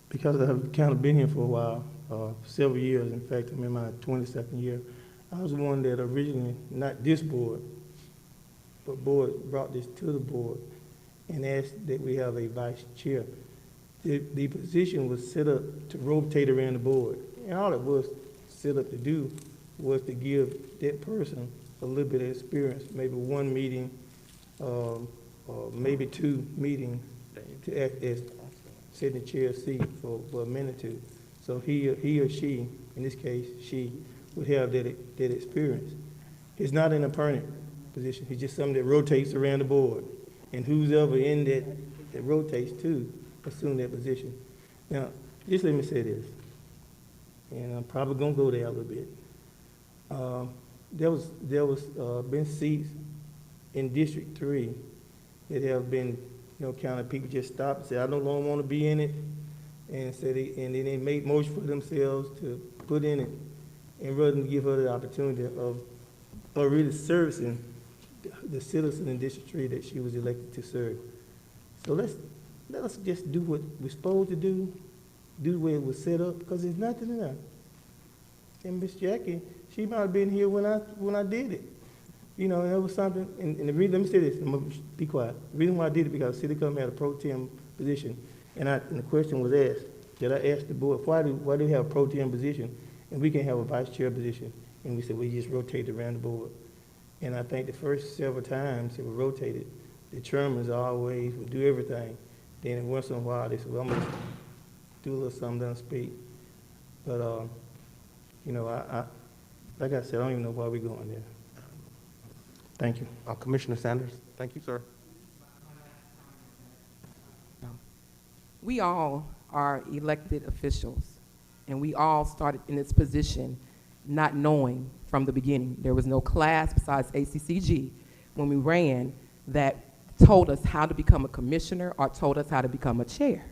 Speaker 8: Because I have kind of been here for a while, several years. In fact, I'm in my 22nd year. I was the one that originally, not this board, but board brought this to the board and asked that we have a vice chair. The position was set up to rotate around the board. And all it was set up to do was to give that person a little bit of experience, maybe one meeting, or maybe 2 meetings to act as sitting in the chair seat for a minute or two. So he or she, in this case, she, would have that experience. It's not in a permanent position. It's just something that rotates around the board. And who's ever in that rotates to assume that position. Now, just let me say this, and I'm probably gonna go there a little bit. There was been seats in District 3 that have been, kind of people just stop and say, I no longer want to be in it, and then they make motion for themselves to put in it, and rather than give her the opportunity of really servicing the citizen in District 3 that she was elected to serve. So let us just do what we're supposed to do the way it was set up, because there's nothing in there. And Miss Jackie, she might have been here when I did it. That was something, and the reason, let me say this, I'm gonna be quiet. The reason why I did it, because City Government had a pro tem position, and the question was asked, did I ask the board, why do we have a pro tem position, and we can have a vice chair position? And we said, we just rotate around the board. And I think the first several times it was rotated, the chairmans always would do everything. Then once in a while, they said, well, I'm gonna do a little something, don't speak. But, like I said, I don't even know why we're going there. Thank you.
Speaker 4: Commissioner Sanders. Thank you, sir.
Speaker 11: We all are elected officials, and we all started in this position not knowing from the beginning. There was no class besides ACCG when we ran that told us how to become a commissioner or told us how to become a chair.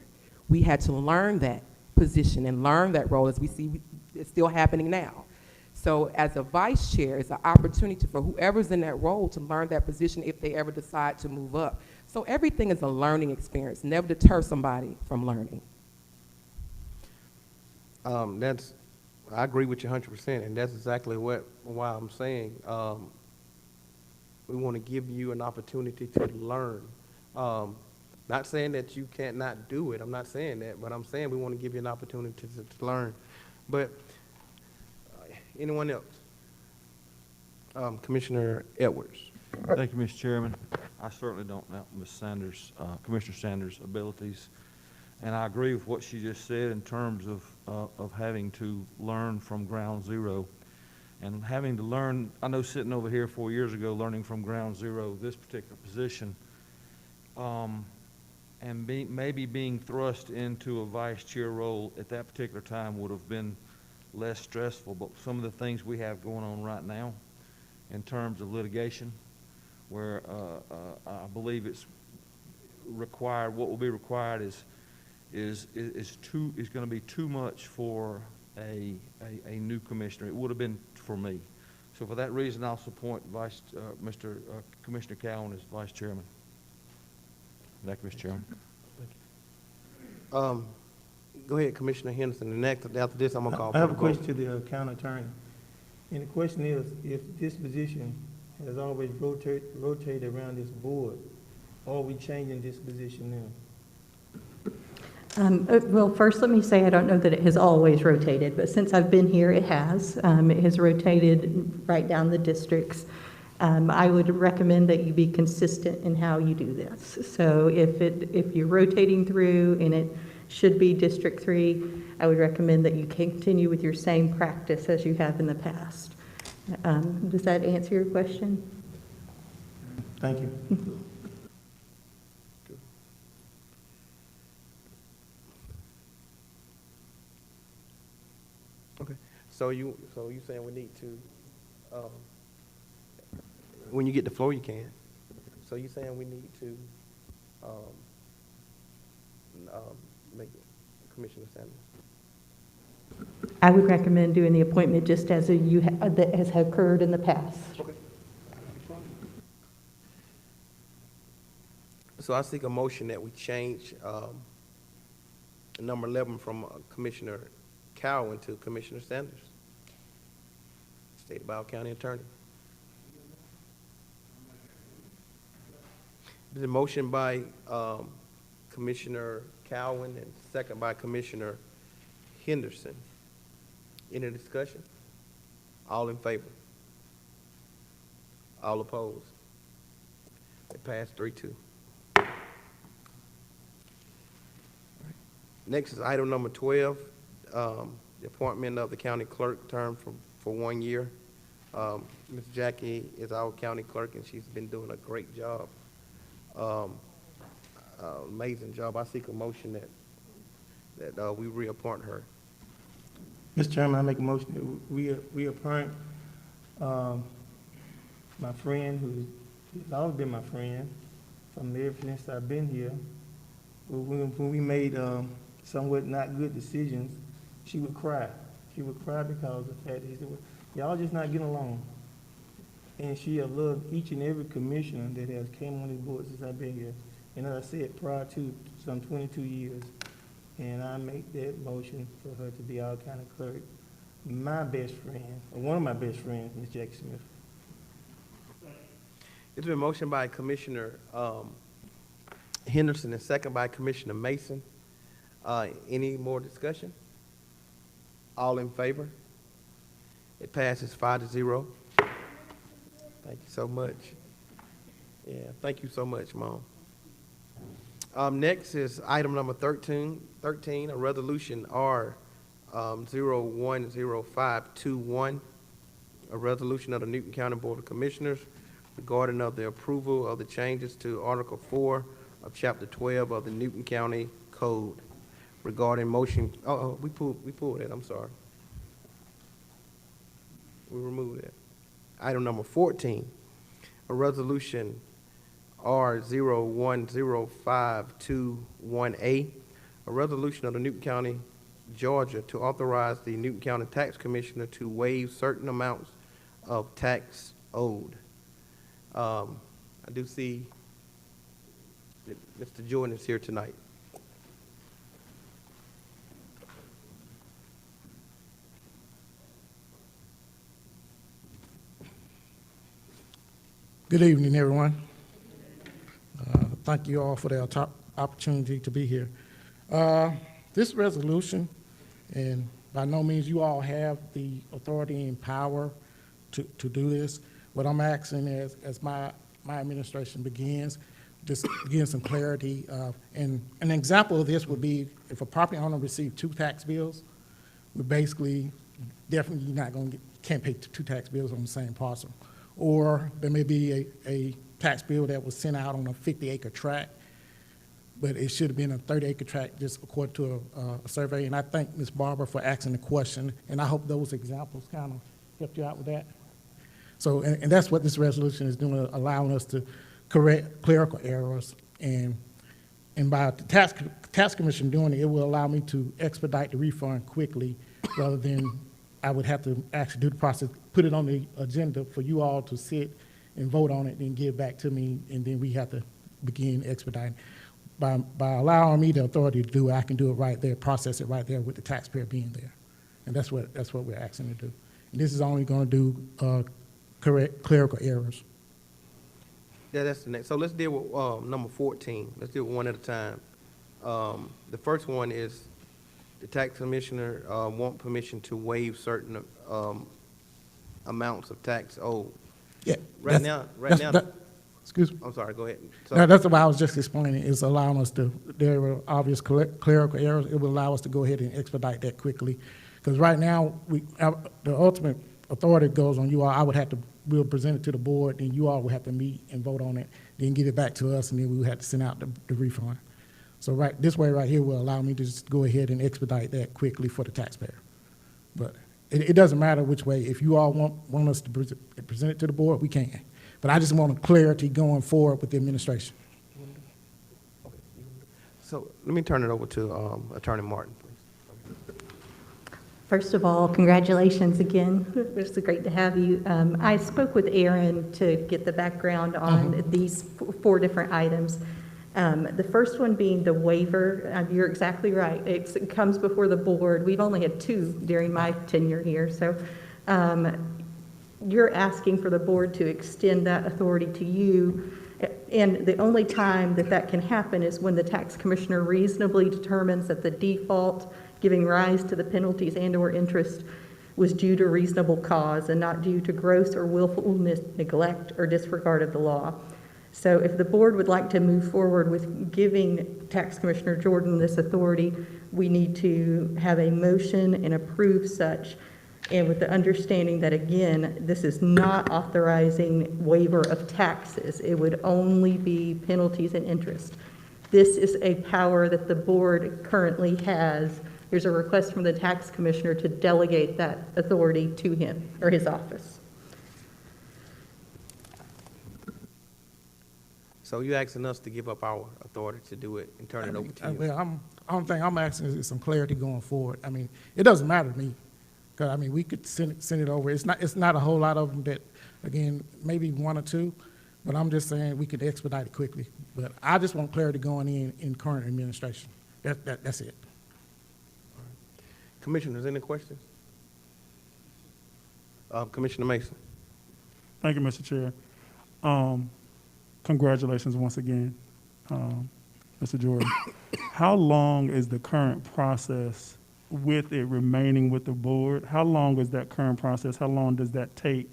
Speaker 11: We had to learn that position and learn that role, as we see it's still happening now. So as a vice chair, it's an opportunity for whoever's in that role to learn that position if they ever decide to move up. So everything is a learning experience. Never deter somebody from learning.
Speaker 4: I agree with you 100%, and that's exactly why I'm saying, we want to give you an opportunity to learn. Not saying that you can't not do it, I'm not saying that, but I'm saying we want to give you an opportunity to learn. But anyone else? Commissioner Edwards.
Speaker 5: Thank you, Mr. Chairman. I certainly don't doubt Ms. Sanders, Commissioner Sanders' abilities, and I agree with what she just said in terms of having to learn from ground zero. And having to learn, I know sitting over here 4 years ago, learning from ground zero, this particular position, and maybe being thrust into a vice chair role at that particular time would have been less stressful. But some of the things we have going on right now in terms of litigation, where I believe it's required, what will be required is going to be too much for a new commissioner. It would have been for me. So for that reason, I'll support Commissioner Cowan as vice chairman. Thank you, Mr. Chairman.
Speaker 4: Go ahead, Commissioner Henderson. The next, after this, I'm gonna call.
Speaker 8: I have a
Speaker 4: for the vote.
Speaker 8: question to the county attorney. And the question is, if this position has always rotated around this board, or are we changing this position now?
Speaker 12: Well, first, let me say I don't know that it has always rotated, but since I've been here, it has. It has rotated right down the districts. I would recommend that you be consistent in how you do this. So if you're rotating through and it should be District 3, I would recommend that you continue with your same practice as you have in the past. Does that answer your question?
Speaker 8: Thank you.
Speaker 4: Okay. So you saying we need to, when you get the floor, you can. So you saying we need to, make Commissioner Sanders?
Speaker 12: I would recommend doing the appointment just as that has occurred in the past.
Speaker 4: Okay. So I seek a motion that we change, number 11 from Commissioner Cowan to Commissioner Sanders, State of Blount County Attorney. There's a motion by Commissioner Cowan and second by Commissioner Henderson. Any discussion? All in favor? All opposed? It passed 3-2. Next is item number 12, the appointment of the county clerk term for 1 year. Ms. Jackie is our county clerk, and she's been doing a great job. Amazing job. I seek a motion that we reappoint her.
Speaker 8: Mr. Chairman, I make a motion that we appoint my friend, who's always been my friend from ever since I've been here. When we made somewhat not good decisions, she would cry. She would cry because of the fact that he said, well, y'all just not getting along. And she has loved each and every commissioner that has came on this board since I've been here. And as I said, prior to some 22 years. And I make that motion for her to be our county clerk. My best friend, or one of my best friends, Ms. Jackie Smith.
Speaker 4: It's been motioned by Commissioner Henderson and second by Commissioner Mason. Any more discussion? All in favor? It passes 5-0. Thank you so much. Yeah, thank you so much, Mom. Next is item number 13, a resolution R 010521, a resolution of the Newton County Board of Commissioners regarding of the approval of the changes to Article 4 of Chapter 12 of the Newton County Code regarding motion. We pulled it. I'm sorry. We removed it. Item number 14, a resolution R 010521A, a resolution of the Newton County Georgia, to authorize the Newton County Tax Commissioner to waive certain amounts of tax owed. I do see that Mr. Jordan is here tonight.
Speaker 13: Good evening, everyone. Thank you all for the opportunity to be here. This resolution, and by no means you all have the authority and power to do this. What I'm asking is, as my administration begins, just getting some clarity. And an example of this would be if a property owner received 2 tax bills, we're basically definitely can't pay 2 tax bills on the same parcel. Or there may be a tax bill that was sent out on a 50-acre tract, but it should have been a 30-acre tract just according to a survey. And I thank Ms. Barber for asking the question, and I hope those examples kind of helped you out with that. So, and that's what this resolution is doing, allowing us to correct clerical errors. And by the tax commission doing it, it will allow me to expedite the refund quickly rather than I would have to actually do the process, put it on the agenda for you all to sit and vote on it, then give back to me, and then we have to begin expediting. By allowing me the authority to do it, I can do it right there, process it right there with the taxpayer being there. And that's what we're asking to do. And this is only going to do correct clerical errors.
Speaker 4: Yeah, that's the next. So let's deal with number 14. Let's deal with one at a time. The first one is the tax commissioner want permission to waive certain amounts of tax owed.
Speaker 13: Yeah.
Speaker 4: Right now.
Speaker 13: Excuse me.
Speaker 4: I'm sorry, go ahead. So,
Speaker 13: No, that's what I was just explaining, is allowing us to, there were obvious clerical errors. It will allow us to go ahead and expedite that quickly. Because right now, the ultimate authority goes on you all. I would have to, we'll present it to the board, and you all would have to meet and vote on it, then give it back to us, and then we would have to send out the refund. So this way right here will allow me to just go ahead and expedite that quickly for the taxpayer. But it doesn't matter which way. If you all want us to present it to the board, we can. But I just want clarity going forward with the administration.
Speaker 4: so let me turn it over to Attorney Martin, please.
Speaker 12: First of all, congratulations again. It's great to have you. I spoke with Aaron to get the background on these 4 different items. The first one being the waiver. You're exactly right. It comes before the board. We've only had 2 during my tenure here. So you're asking for the board to extend that authority to you. And the only time that can happen is when the tax commissioner reasonably determines that the default giving rise to the penalties and/or interest was due to reasonable cause and not due to gross or willful neglect or disregard of the law. So if the board would like to move forward with giving Tax Commissioner Jordan this authority, we need to have a motion and approve such, and with the understanding that, again, this is not authorizing waiver of taxes. It would only be penalties and interest. This is a power that the board currently has. There's a request from the tax commissioner to delegate that authority to him or his office.
Speaker 4: So you're asking us to give up our authority to do it and turn it over to you?
Speaker 13: Well, the only thing I'm asking is some clarity going forward. I mean, it doesn't matter to me. Because, I mean, we could send it over. It's not a whole lot of them that, again, maybe 1 or 2, but I'm just saying we could expedite it quickly. But I just want clarity going in current administration. That's it.
Speaker 4: Commissioners, any questions? Commissioner Mason.
Speaker 9: Thank you, Mr. Chair. Congratulations once again, Mr. Jordan. How long is the current process with it remaining with the board? How long is that current process? How long does that take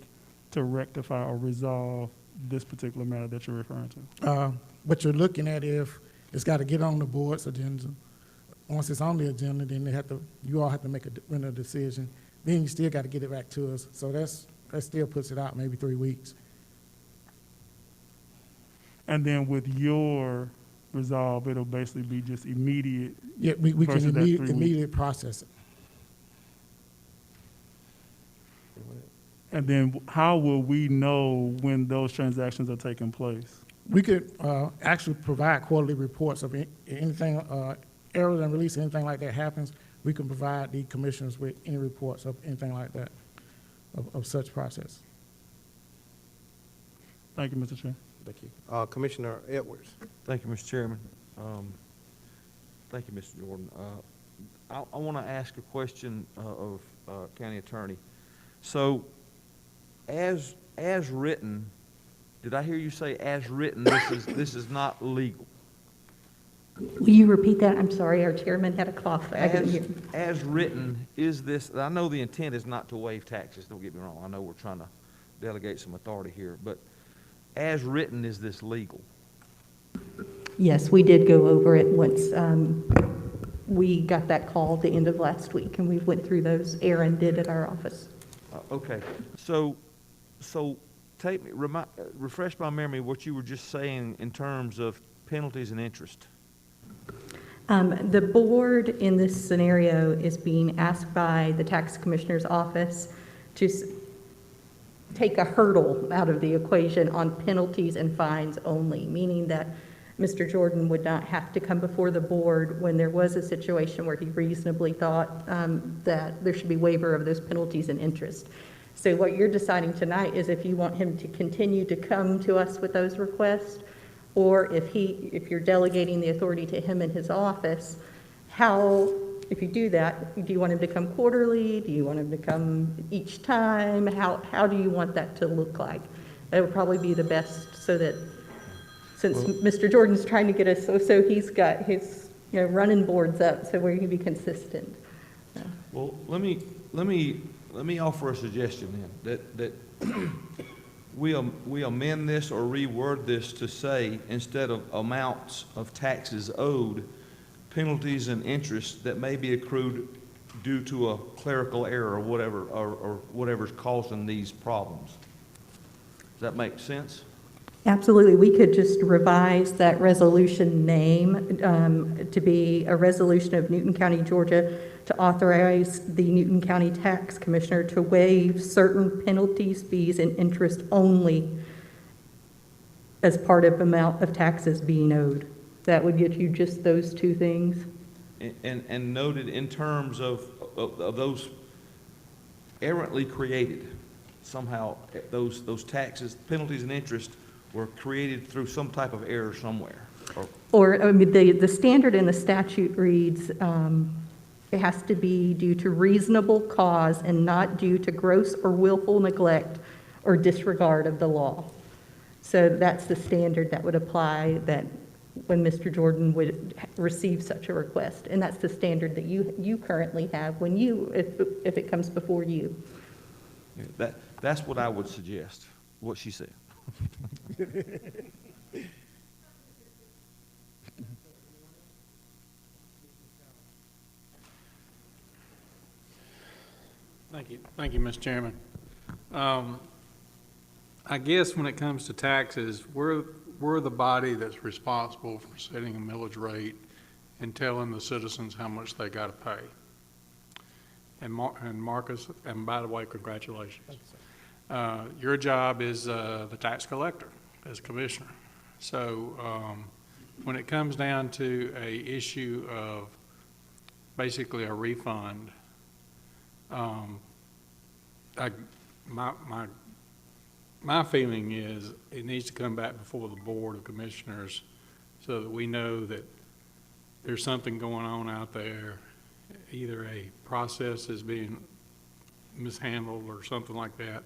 Speaker 9: to rectify or resolve this particular matter that you're referring to?
Speaker 13: What you're looking at, if it's got to get on the board's agenda. Once it's on the agenda, then you all have to make a decision. Then you still got to get it back to us. So that still puts it out maybe 3 weeks.
Speaker 9: And then with your resolve, it'll basically be just immediate.
Speaker 13: Yeah, we can
Speaker 9: versus that 3 weeks.
Speaker 13: immediately process it.
Speaker 9: And then how will we know when those transactions are taking place?
Speaker 13: We could actually provide quarterly reports of anything errors and release, anything like that happens, we can provide the commissioners with any reports of anything like that, of such process.
Speaker 9: Thank you, Mr. Chair.
Speaker 4: Thank you. Commissioner Edwards.
Speaker 5: Thank you, Mr. Chairman. Thank you, Mr. Jordan. I want to ask a question of County Attorney. So, as written, did I hear you say as written, this is not legal?
Speaker 12: Will you repeat that? I'm sorry, our chairman had a cough. I didn't hear.
Speaker 5: As written, is this, I know the intent is not to waive taxes, don't get me wrong. I know we're trying to delegate some authority here, but as written, is this legal?
Speaker 12: Yes, we did go over it once. We got that call at the end of last week, and we went through those. Aaron did at our office.
Speaker 5: Okay, so take me, refresh my memory what you were just saying in terms of penalties and interest.
Speaker 12: The board in this scenario is being asked by the tax commissioner's office to take a hurdle out of the equation on penalties and fines only, meaning that Mr. Jordan would not have to come before the board when there was a situation where he reasonably thought that there should be waiver of those penalties and interest. So what you're deciding tonight is if you want him to continue to come to us with those requests, or if you're delegating the authority to him in his office, if you do that, do you want him to come quarterly? Do you want him to come each time? How do you want that to look like? That would probably be the best, so that since Mr. Jordan's trying to get us, so he's got his running boards up, so where he can be consistent.
Speaker 5: Well, let me offer a suggestion then, that we amend this or reword this to say, instead of amounts of taxes owed, penalties and interest that may be accrued due to a clerical error or whatever's causing these problems. Does that make sense?
Speaker 12: Absolutely. We could just revise that resolution name to be a resolution of Newton County, Georgia, to authorize the Newton County Tax Commissioner to waive certain penalties, fees, and interest only as part of amount of taxes being owed. That would get you just those two things.
Speaker 5: And noted in terms of those errantly created, somehow those taxes, penalties, and interest were created through some type of error somewhere.
Speaker 12: Or I mean, the standard in the statute reads, it has to be due to reasonable cause and not due to gross or willful neglect or disregard of the law. So that's the standard that would apply that when Mr. Jordan would receive such a request. And that's the standard that you currently have when if it comes before you.
Speaker 5: Yeah, that's what I would suggest, what she said.
Speaker 14: Thank you, Mr. Chairman. I guess when it comes to taxes, we're the body that's responsible for setting a millage rate and telling the citizens how much they got to pay. And Marcus, and by the way, congratulations. Your job is the tax collector as commissioner. So when it comes down to a issue of basically a refund, my feeling is it needs to come back before the Board of Commissioners so that we know that there's something going on out there, either a process is being mishandled or something like that,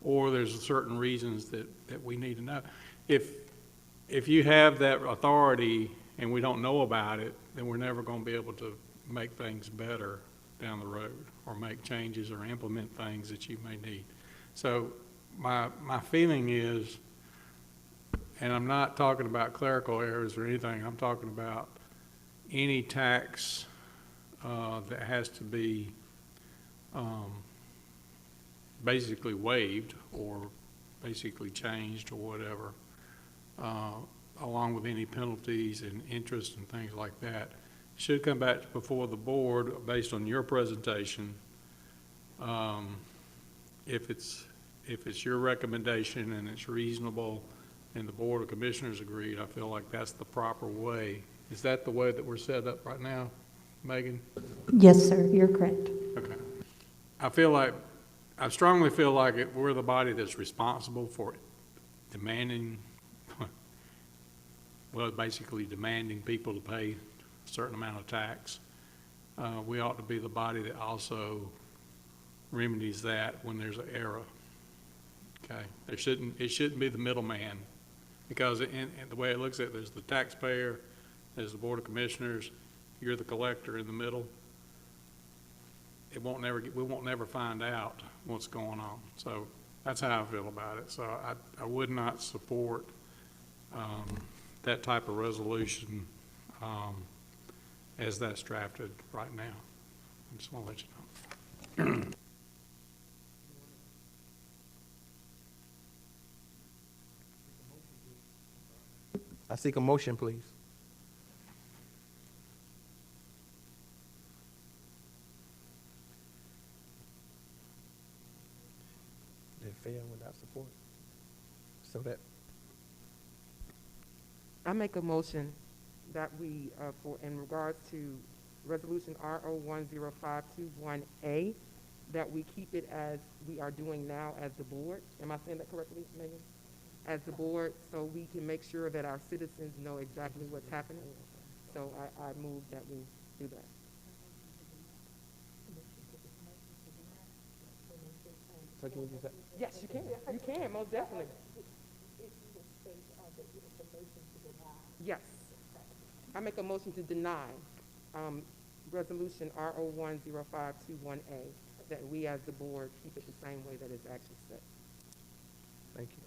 Speaker 14: or there's certain reasons that we need to know. If you have that authority and we don't know about it, then we're never going to be able to make things better down the road or make changes or implement things that you may need. So my feeling is, and I'm not talking about clerical errors or anything, I'm talking about any tax that has to be basically waived or basically changed or whatever, along with any penalties and interest and things like that, should come back before the board based on your presentation. If it's your recommendation and it's reasonable and the Board of Commissioners agreed, I feel like that's the proper way Is that the way that we're set up right now, Megan?
Speaker 12: Yes, sir, you're correct.
Speaker 14: Okay. I strongly feel like we're the body that's responsible for demanding, well, basically demanding people to pay a certain amount of tax. We ought to be the body that also remedies that when there's an error. Okay, it shouldn't be the middleman, because in the way it looks at it, there's the taxpayer, there's the Board of Commissioners, you're the collector in the middle. We won't never find out what's going on. So that's how I feel about it. So I would not support that type of resolution as that's drafted right now. I just want to let you know.
Speaker 4: I seek a motion, please. Did it fail without support? So that,
Speaker 11: I make a motion that we, in regards to Resolution RO10521A, that we keep it as we are doing now as the board. Am I saying that correctly, Megan? As the board, so we can make sure that our citizens know exactly what's happening. So I move that we do that.
Speaker 4: so can you do that?
Speaker 11: Yes, you can. You can, most definitely. Yes. I make a motion to deny Resolution RO10521A, that we as the board keep it the same way that it's actually set.
Speaker 4: Thank you.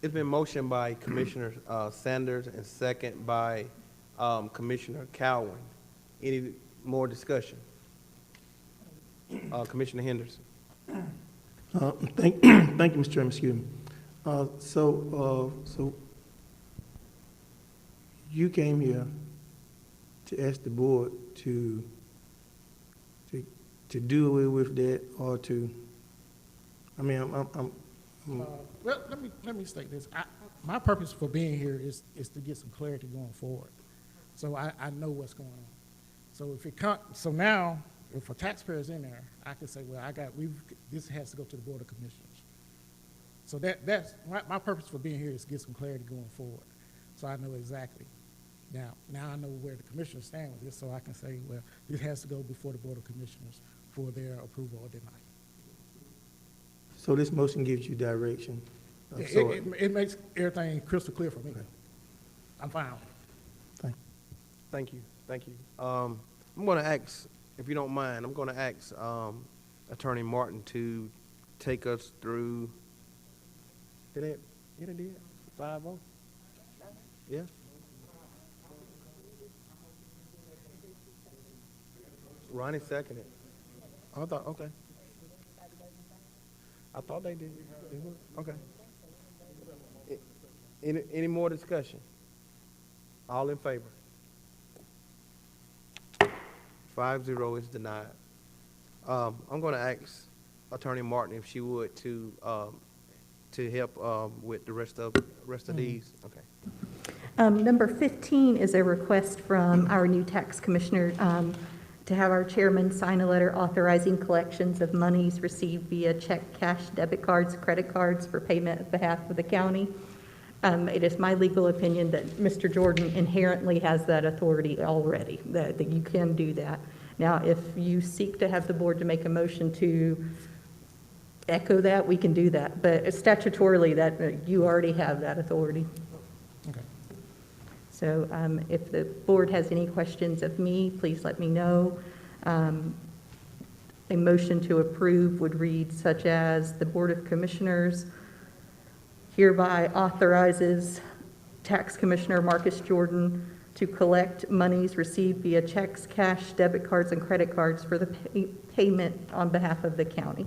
Speaker 4: It's been motioned by Commissioner Sanders and second by Commissioner Cowan. Any more discussion? Commissioner Henderson.
Speaker 8: Thank you, Mr. Chairman, excuse me. So you came here to ask the board to do away with that, or to, I mean,
Speaker 13: Well, let me state this. My purpose for being here is to get some clarity going forward. So I know what's going on. So so now, if a taxpayer is in there, I can say, well, this has to go to the Board of Commissioners. So that's my purpose for being here, is to get some clarity going forward. So I know exactly. Now I know where the commissioners stand with this, so I can say, well, this has to go before the Board of Commissioners for their approval or denial.
Speaker 8: so this motion gives you direction.
Speaker 13: It makes everything crystal clear for me.
Speaker 8: Okay.
Speaker 13: I'm fine.
Speaker 4: Thank you. Thank you. I'm going to ask, if you don't mind, I'm going to ask Attorney Martin to take us through. Did it? Yeah, it did. 5-0? Yeah. Ronnie seconded. I thought, okay. I thought they did. Okay. Any more discussion? All in favor? 5-0 is denied. I'm going to ask Attorney Martin if she would to help with the rest of these. Okay.
Speaker 12: Number 15 is a request from our new tax commissioner to have our chairman sign a letter authorizing collections of monies received via check, cash, debit cards, credit cards for payment on behalf of the county. It is my legal opinion that Mr. Jordan inherently has that authority already, that you can do that. Now, if you seek to have the board to make a motion to echo that, we can do that. But statutorily, that you already have that authority.
Speaker 13: Okay.
Speaker 12: So if the board has any questions of me, please let me know. A motion to approve would read such as the Board of Commissioners hereby authorizes Tax Commissioner Marcus Jordan to collect monies received via checks, cash, debit cards, and credit cards for the payment on behalf of the county.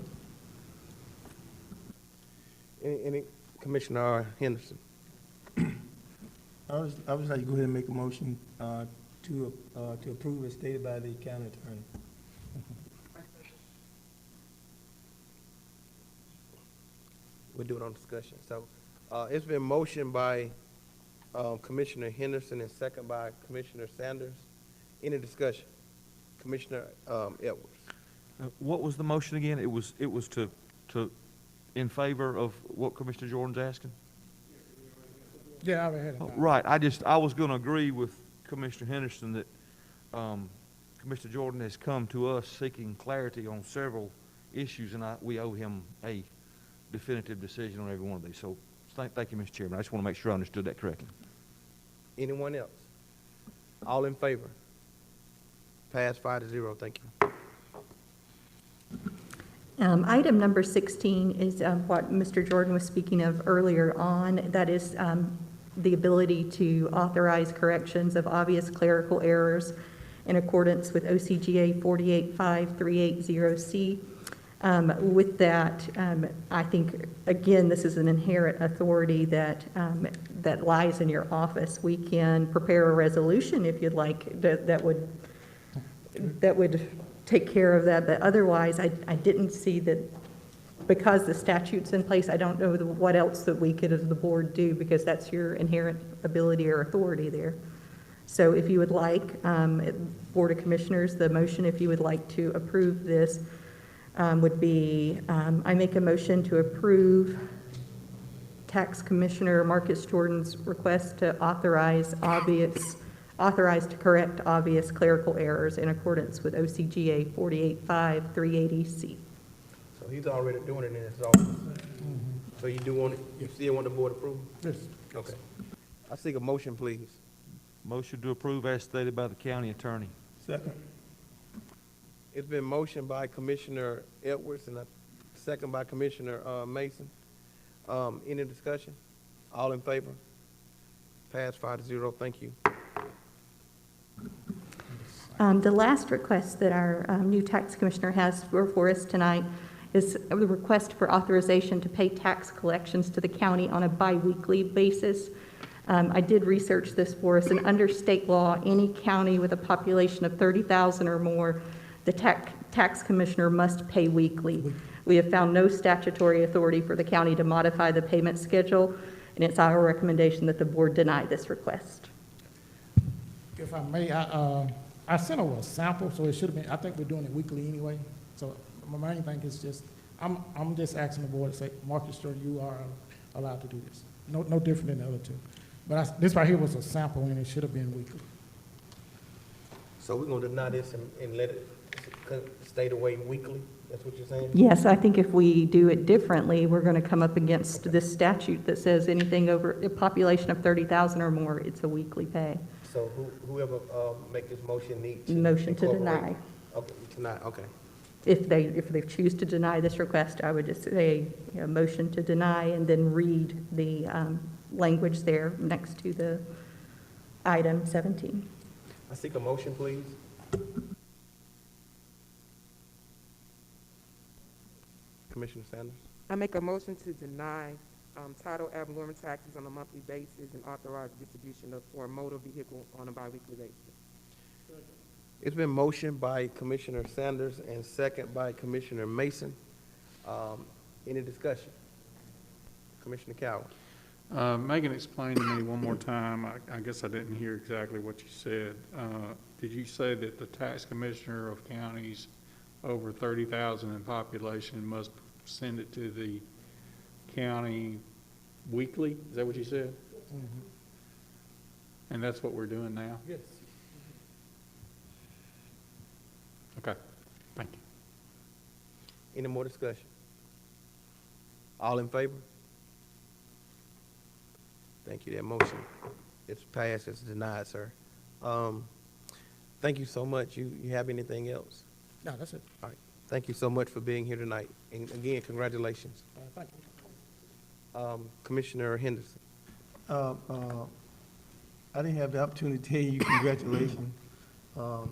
Speaker 4: Any Commissioner Henderson?
Speaker 8: I was like to go ahead and make a motion to approve as stated by the county attorney.
Speaker 4: We'll do it on discussion. So it's been motioned by Commissioner Henderson and second by Commissioner Sanders. Any discussion? Commissioner Edwards.
Speaker 5: What was the motion again? It was to, in favor of what Commissioner Jordan's asking?
Speaker 13: Yeah, I've had it.
Speaker 5: Right, I was gonna agree with Commissioner Henderson that, Commissioner Jordan has come to us seeking clarity on several issues, and we owe him a definitive decision on every one of these. So, thank you, Mr. Chairman. I just want to make sure I understood that correctly.
Speaker 4: Anyone else? All in favor? Pass 5-0. Thank you.
Speaker 12: Item number 16 is what Mr. Jordan was speaking of earlier on. That is the ability to authorize corrections of obvious clerical errors in accordance with OCGA 485380C. With that, I think, again, this is an inherent authority that lies in your office. We can prepare a resolution if you'd like that would take care of that, but otherwise, I didn't see that, because the statute's in place, I don't know what else that we could, as the board, do, because that's your inherent ability or authority there. So if you would like, Board of Commissioners, the motion, if you would like to approve this, would be, I make a motion to approve Tax Commissioner Marcus Jordan's request to authorize to correct obvious clerical errors in accordance with OCGA 485380C.
Speaker 4: So he's already doing it in his office. So you still want the board approval?
Speaker 13: Yes.
Speaker 4: Okay. I seek a motion, please.
Speaker 5: Motion to approve as stated by the county attorney.
Speaker 8: Second.
Speaker 4: It's been motioned by Commissioner Edwards and a second by Commissioner Mason. Any discussion? All in favor? Pass 5-0. Thank you.
Speaker 12: The last request that our new tax commissioner has for us tonight is a request for authorization to pay tax collections to the county on a biweekly basis. I did research this for us, and under state law, any county with a population of 30,000 or more, the tax commissioner must pay weekly. We have found no statutory authority for the county to modify the payment schedule, and it's our recommendation that the board deny this request.
Speaker 13: If I may, I sent over a sample, so it should have been, I think we're doing it weekly anyway. So my main thing is just, I'm just asking the board to say, Marcus Jordan, you are allowed to do this. No different than the other two. But this right here was a sample, and it should have been weekly.
Speaker 4: So we're gonna deny this and let it stay the way weekly? That's what you're saying?
Speaker 12: Yes, I think if we do it differently, we're going to come up against this statute that says anything over a population of 30,000 or more, it's a weekly pay.
Speaker 4: So whoever make this motion needs to
Speaker 12: Motion to
Speaker 4: incorporate-
Speaker 12: deny.
Speaker 4: Okay, tonight, okay.
Speaker 12: If they choose to deny this request, I would just say, motion to deny, and then read the language there next to the item 17.
Speaker 4: I seek a motion, please. Commissioner Sanders.
Speaker 11: I make a motion to deny title ad valorem taxes on a monthly basis and authorize distribution for a motor vehicle on a biweekly basis.
Speaker 4: It's been motioned by Commissioner Sanders and second by Commissioner Mason. Any discussion? Commissioner Cowan.
Speaker 14: Megan, explain to me one more time. I guess I didn't hear exactly what you said. Did you say that the tax commissioner of counties over 30,000 in population must send it to the county weekly? Is that what you said?
Speaker 13: Mm-hmm.
Speaker 14: And that's what we're doing now?
Speaker 13: Yes.
Speaker 14: Okay, thank you.
Speaker 4: Any more discussion? All in favor? Thank you. That motion, it's passed, it's denied, sir. Thank you so much. You have anything else?
Speaker 13: No, that's it.
Speaker 4: All right. Thank you so much for being here tonight. And again, congratulations.
Speaker 13: Thank you.
Speaker 4: Commissioner Henderson.
Speaker 8: I didn't have the opportunity to tell you congratulations for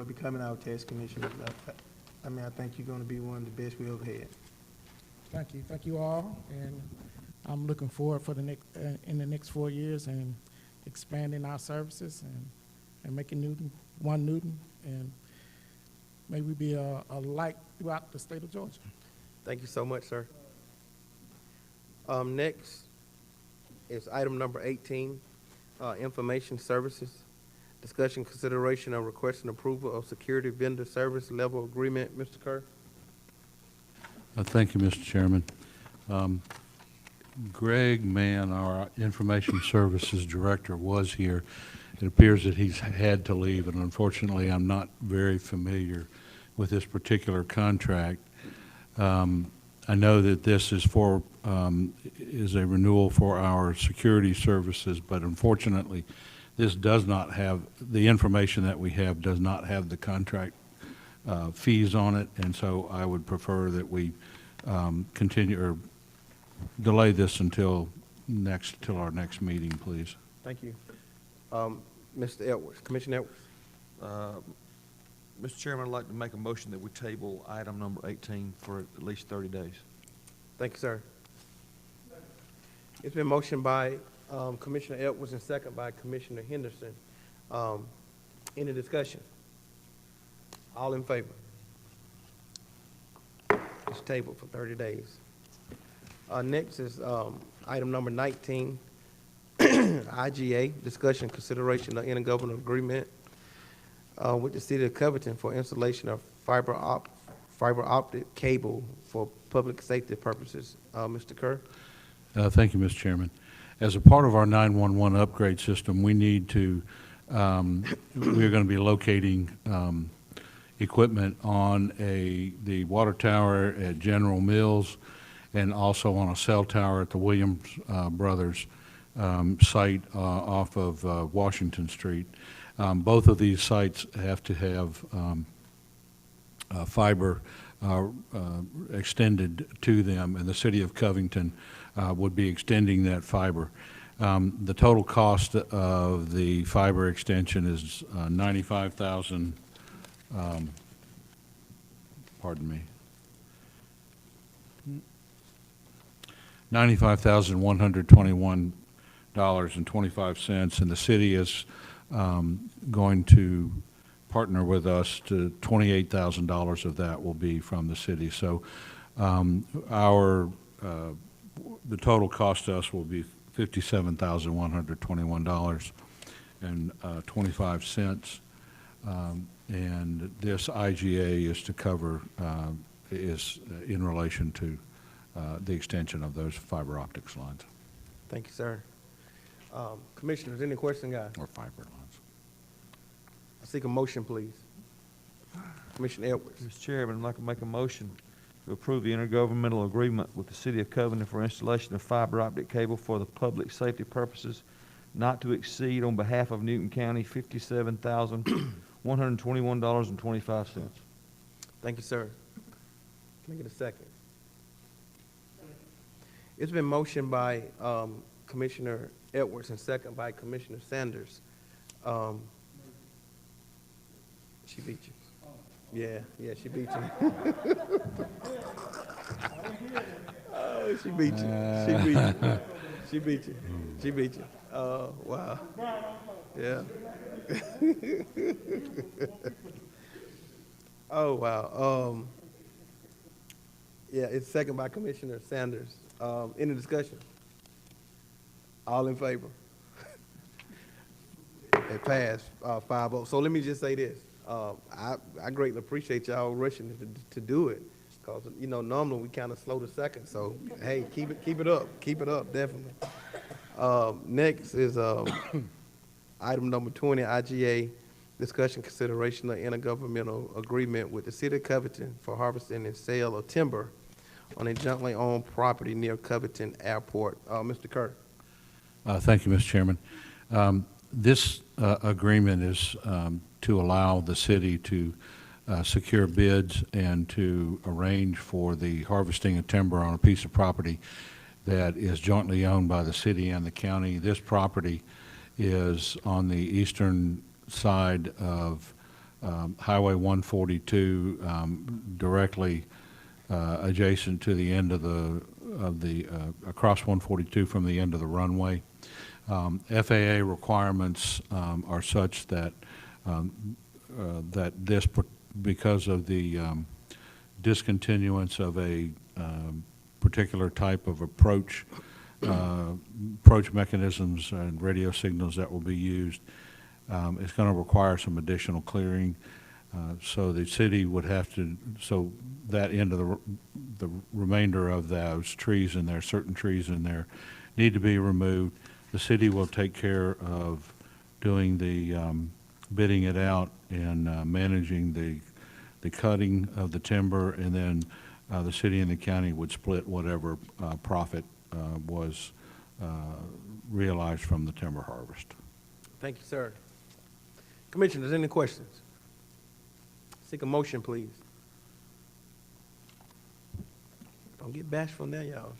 Speaker 8: becoming our tax commissioner. I mean, I think you're going to be one of the best we ever had.
Speaker 13: Thank you. Thank you all. And I'm looking forward for the next, in the next 4 years and expanding our services and making Newton, one Newton, and may we be a light throughout the state of Georgia.
Speaker 4: Thank you so much, sir. Next, is item number 18, information services. Discussion consideration of requesting approval of security vendor service level agreement. Mr. Kerr?
Speaker 6: Thank you, Mr. Chairman. Greg Mann, our Information Services Director, was here. It appears that he's had to leave, and unfortunately, I'm not very familiar with this particular contract. I know that this is for, is a renewal for our security services, but unfortunately, this does not have, the information that we have does not have the contract fees on it, and so I would prefer that we continue or delay this until our next meeting, please.
Speaker 4: Thank you. Mr. Edwards, Commissioner Edwards.
Speaker 5: Mr. Chairman, I'd like to make a motion that we table item number 18 for at least 30 days.
Speaker 4: Thank you, sir. It's been motioned by Commissioner Edwards and second by Commissioner Henderson. Any discussion? All in favor? It's tabled for 30 days. Next is item number 19, IGA, discussion consideration of intergovernmental agreement with the City of Covington for installation of fiber optic cable for public safety purposes. Mr. Kerr?
Speaker 6: Thank you, Mr. Chairman. As a part of our 911 upgrade system, we need to, we're going to be locating equipment on the water tower at General Mills and also on a cell tower at the Williams Brothers site off of Washington Street. Both of these sites have to have fiber extended to them, and the City of Covington would be extending that fiber. The total cost of the fiber extension is $95,000, pardon me, $95,121.25, and the city is going to partner with us to $28,000 of that will be from the city. So the total cost to us will be $57,121.25. And this IGA is to cover, is in relation to the extension of those fiber optics lines.
Speaker 4: Thank you, sir. Commissioners, any question, guys?
Speaker 6: Or fiber lines.
Speaker 4: I seek a motion, please. Commissioner Edwards.
Speaker 5: Mr. Chairman, I'd like to make a motion to approve the intergovernmental agreement with the City of Covington for installation of fiber optic cable for the public safety purposes not to exceed, on behalf of Newton County, $57,121.25.
Speaker 4: Thank you, sir. Can I get a second? It's been motioned by Commissioner Edwards and second by Commissioner Sanders. She beat you. Yeah, she beat you. Oh, she beat you. She beat you. She beat you. She beat you. Oh, wow. Yeah. Oh, wow. Yeah, it's second by Commissioner Sanders. Any discussion? All in favor? It passed 5-0. So let me just say this. I greatly appreciate y'all rushing to do it, because normally we kind of slow the second. So hey, keep it up, definitely. Next is item number 20, IGA, discussion consideration of intergovernmental agreement with the City of Covington for harvesting and sale of timber on a jointly owned property near Covington Airport. Mr. Kerr.
Speaker 6: Thank you, Mr. Chairman. This agreement is to allow the city to secure bids and to arrange for the harvesting of timber on a piece of property that is jointly owned by the city and the county. This property is on the eastern side of Highway 142, directly adjacent to the end of the across 142 from the end of the runway. FAA requirements are such that that this, because of the discontinuance of a particular type of approach approach mechanisms and radio signals that will be used. It's going to require some additional clearing. So the city would have to, so that end of the remainder of those trees in there, certain trees in there, need to be removed. The city will take care of doing the bidding it out and managing the cutting of the timber, and then the city and the county would split whatever profit was realized from the timber harvest.
Speaker 4: Thank you, sir. Commissioners, any questions? Seek a motion, please. Don't get bashful now, y'all.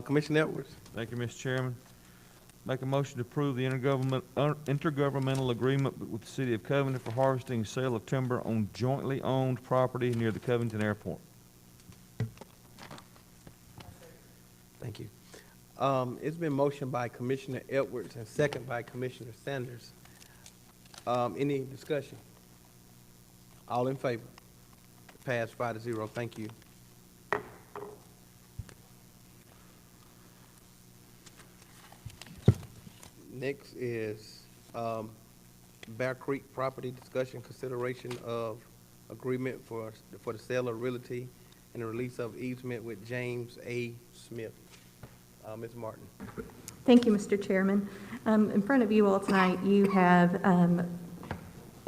Speaker 4: Commissioner Edwards.
Speaker 5: Thank you, Mr. Chairman. Make a motion to approve the intergovernmental agreement with the City of Covington for harvesting and sale of timber on jointly owned property near the Covington Airport.
Speaker 4: Thank you. It's been motioned by Commissioner Edwards and second by Commissioner Sanders. Any discussion? All in favor? Passed 5-0. Thank you. Next is Bear Creek property discussion, consideration of agreement for the sale of realty and the release of easement with James A. Smith. Ms. Martin.
Speaker 12: Thank you, Mr. Chairman. In front of you all tonight, you have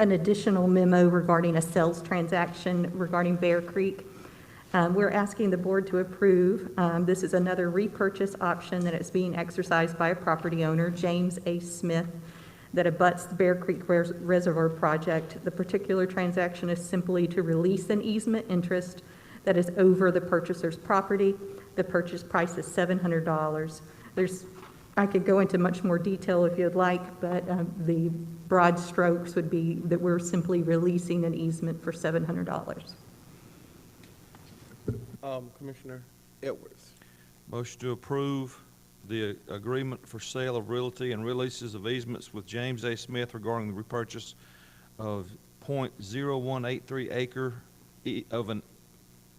Speaker 12: an additional memo regarding a sales transaction regarding Bear Creek. We're asking the board to approve. This is another repurchase option that is being exercised by a property owner, James A. Smith, that abuts the Bear Creek Reservoir project. The particular transaction is simply to release an easement interest that is over the purchaser's property. The purchase price is $700. I could go into much more detail if you'd like, but the broad strokes would be that we're simply releasing an easement for $700.
Speaker 4: Commissioner Edwards.
Speaker 5: Motion to approve the agreement for sale of realty and releases of easements with James A. Smith regarding the repurchase of .0183 acre of an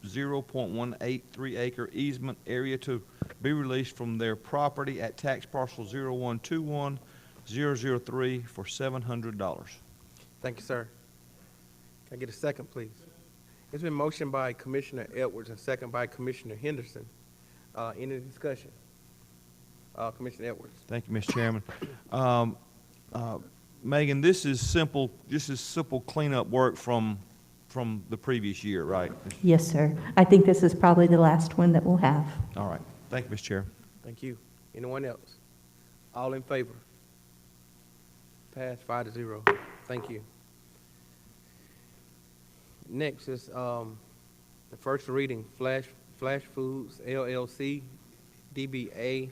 Speaker 5: 0.183 acre easement area to be released from their property at tax parcel 0121003 for $700.
Speaker 4: Thank you, sir. Can I get a second, please? It's been motioned by Commissioner Edwards and second by Commissioner Henderson. Any discussion? Commissioner Edwards.
Speaker 5: Thank you, Mr. Chairman. Megan, this is simple cleanup work from the previous year, right?
Speaker 12: Yes, sir. I think this is probably the last one that we'll have.
Speaker 5: All right. Thank you, Mr. Chair.
Speaker 4: Thank you. Anyone else? All in favor? Passed 5-0. Thank you. Next is the first reading, Flash Foods LLC, DBA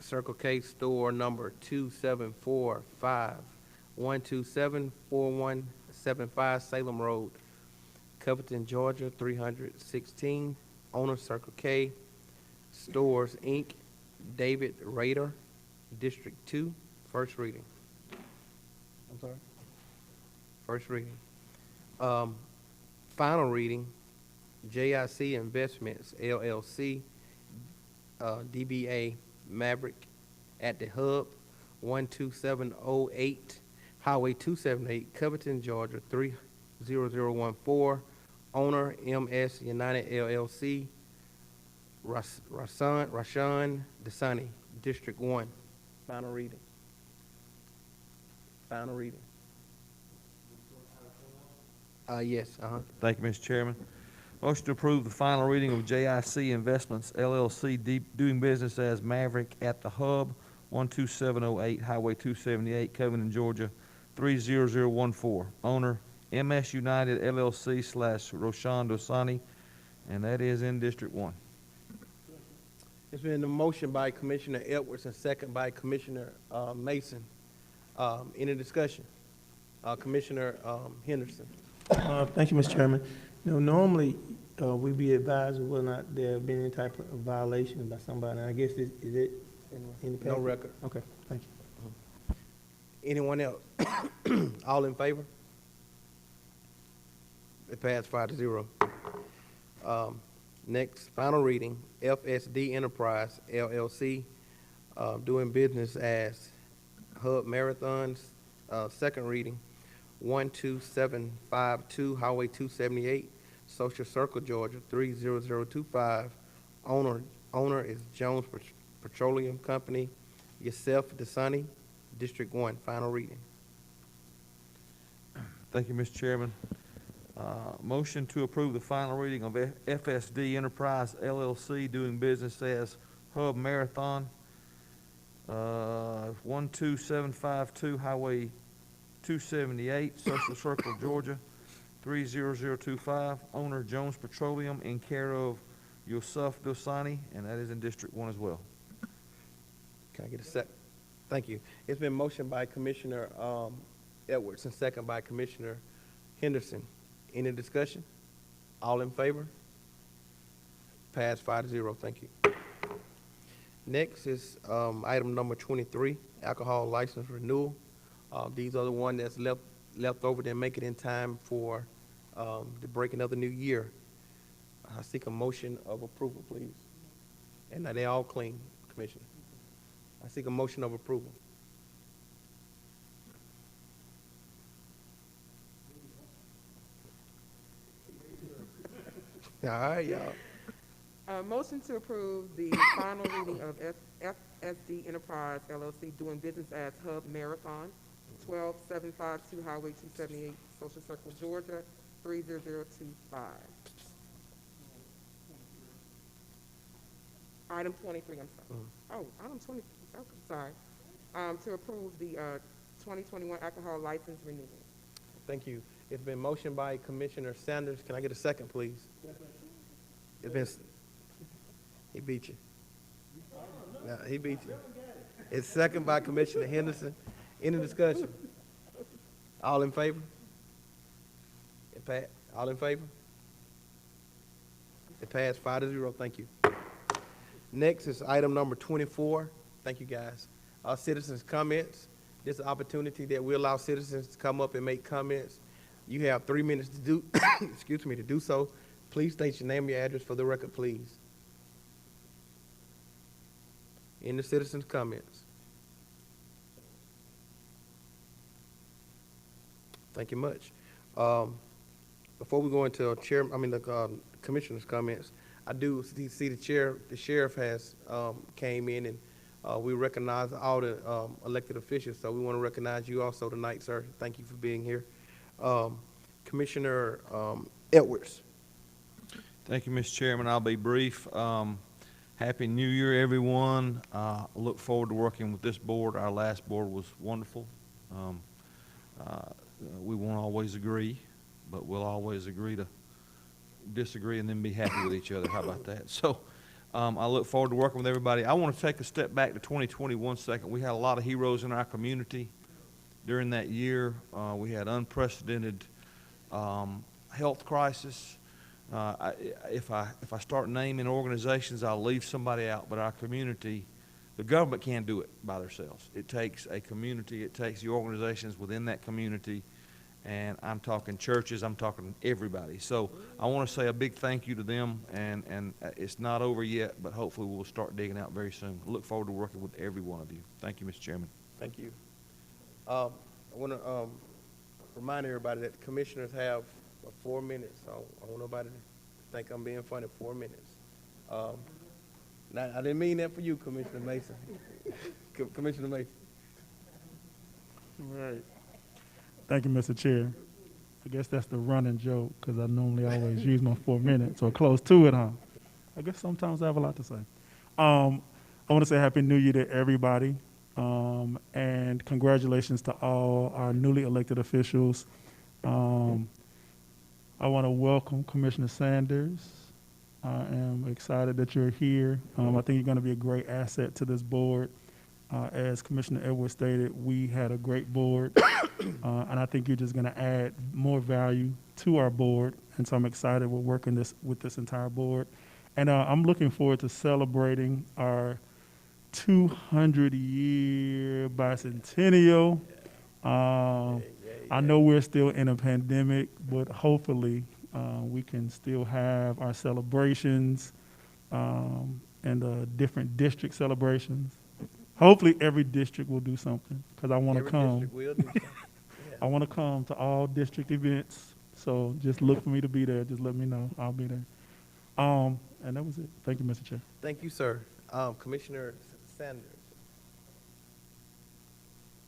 Speaker 4: Circle K store number 27451274175 Salem Road, Covington, Georgia 316. Owner Circle K Stores Inc., David Rader, District 2. First reading. I'm sorry? First reading. Final reading, JIC Investments LLC, DBA Maverick at the Hub, 12708 Highway 278, Covington, Georgia 30014. Owner MS United LLC, Rashawn Desani, District 1. Final reading. Final reading. Yes,
Speaker 5: Thank you, Mr. Chairman. Motion to approve the final reading of JIC Investments LLC doing business as Maverick at the Hub, 12708 Highway 278, Covington, Georgia 30014. Owner MS United LLC / Roshan Dosani, and that is in District 1.
Speaker 4: It's been a motion by Commissioner Edwards and second by Commissioner Mason. Any discussion? Commissioner Henderson.
Speaker 8: Thank you, Mr. Chairman. Normally, we be advised of whether or not there have been any type of violation by somebody. And I guess, is it in the packet?
Speaker 4: No record.
Speaker 8: Okay, thank you.
Speaker 4: Anyone else? All in favor? It passed 5-0. Next, final reading, FSD Enterprise LLC, doing business as Hub Marathons. Second reading, 12752 Highway 278, Social Circle, Georgia, 30025. Owner is Jones Petroleum Company. Yosef Dasani, District 1. Final reading.
Speaker 5: Thank you, Mr. Chairman. Motion to approve the final reading of FSD Enterprise LLC doing business as Hub Marathon, 12752 Highway 278, Social Circle, Georgia, 30025. Owner Jones Petroleum, in care of Yosef Dosani, and that is in District 1 as well.
Speaker 4: Can I get a sec? Thank you. It's been motioned by Commissioner Edwards and second by Commissioner Henderson. Any discussion? All in favor? Passed 5-0. Thank you. Next is item number 23, alcohol license renewal. These are the one that's left over to make it in time for the breaking of the new year. I seek a motion of approval, please. And they all clean, Commissioner. I seek a motion of approval. All right, y'all.
Speaker 11: Motion to approve the final reading of FSD Enterprise LLC doing business as Hub Marathon, 12752 Highway 278, Social Circle, Georgia, 30025. Item 23, I'm sorry. Oh, item 20, oh, sorry. To approve the 2021 alcohol license renewal.
Speaker 4: Thank you. It's been motioned by Commissioner Sanders. Can I get a second, please? It's been, he beat you. No, he beat you. It's second by Commissioner Henderson. Any discussion? All in favor? It passed. All in favor? It passed 5-0. Thank you. Next is item number 24. Thank you, guys. Citizens' comments. This is an opportunity that we allow citizens to come up and make comments. You have 3 minutes to do, excuse me, to do so. Please state your name and your address for the record, please. In the citizens' comments. Thank you much. Before we go into the commissioner's comments, I do see the sheriff has came in, and we recognize all the elected officials, so we want to recognize you also tonight, sir. Thank you for being here. Commissioner Edwards.
Speaker 5: Thank you, Mr. Chairman. I'll be brief. Happy New Year, everyone. Look forward to working with this board. Our last board was wonderful. We won't always agree, but we'll always agree to disagree and then be happy with each other. How about that? So I look forward to working with everybody. I want to take a step back to 2020 1 second. We had a lot of heroes in our community during that year. We had unprecedented health crisis. If I start naming organizations, I'll leave somebody out, but our community, the government can't do it by themselves. It takes a community, it takes the organizations within that community, and I'm talking churches, I'm talking everybody. So I want to say a big thank you to them, and it's not over yet, but hopefully we'll start digging out very soon. I look forward to working with every one of you. Thank you, Mr. Chairman.
Speaker 4: Thank you. I want to remind everybody that the commissioners have 4 minutes. I don't want nobody to think I'm being funny. 4 minutes. Now, I didn't mean that for you, Commissioner Mason. Commissioner Mason.
Speaker 9: Right. Thank you, Mr. Chair. I guess that's the running joke, because I normally always use my 4 minutes or close to it, huh? I guess sometimes I have a lot to say. I want to say Happy New Year to everybody, and congratulations to all our newly elected officials. I want to welcome Commissioner Sanders. I am excited that you're here. I think you're going to be a great asset to this board. As Commissioner Edwards stated, we had a great board, and I think you're just going to add more value to our board. And so I'm excited we're working with this entire board. And I'm looking forward to celebrating our 200-year bicentennial. I know we're still in a pandemic, but hopefully we can still have our celebrations and different district celebrations. Hopefully, every district will do something because I want to
Speaker 4: Every
Speaker 9: come.
Speaker 4: district will do something.
Speaker 9: I want to come to all district events. So just look for me to be there. Just let me know. I'll be there. And that was it. Thank you, Mr. Chair.
Speaker 4: Thank you, sir. Commissioner Sanders.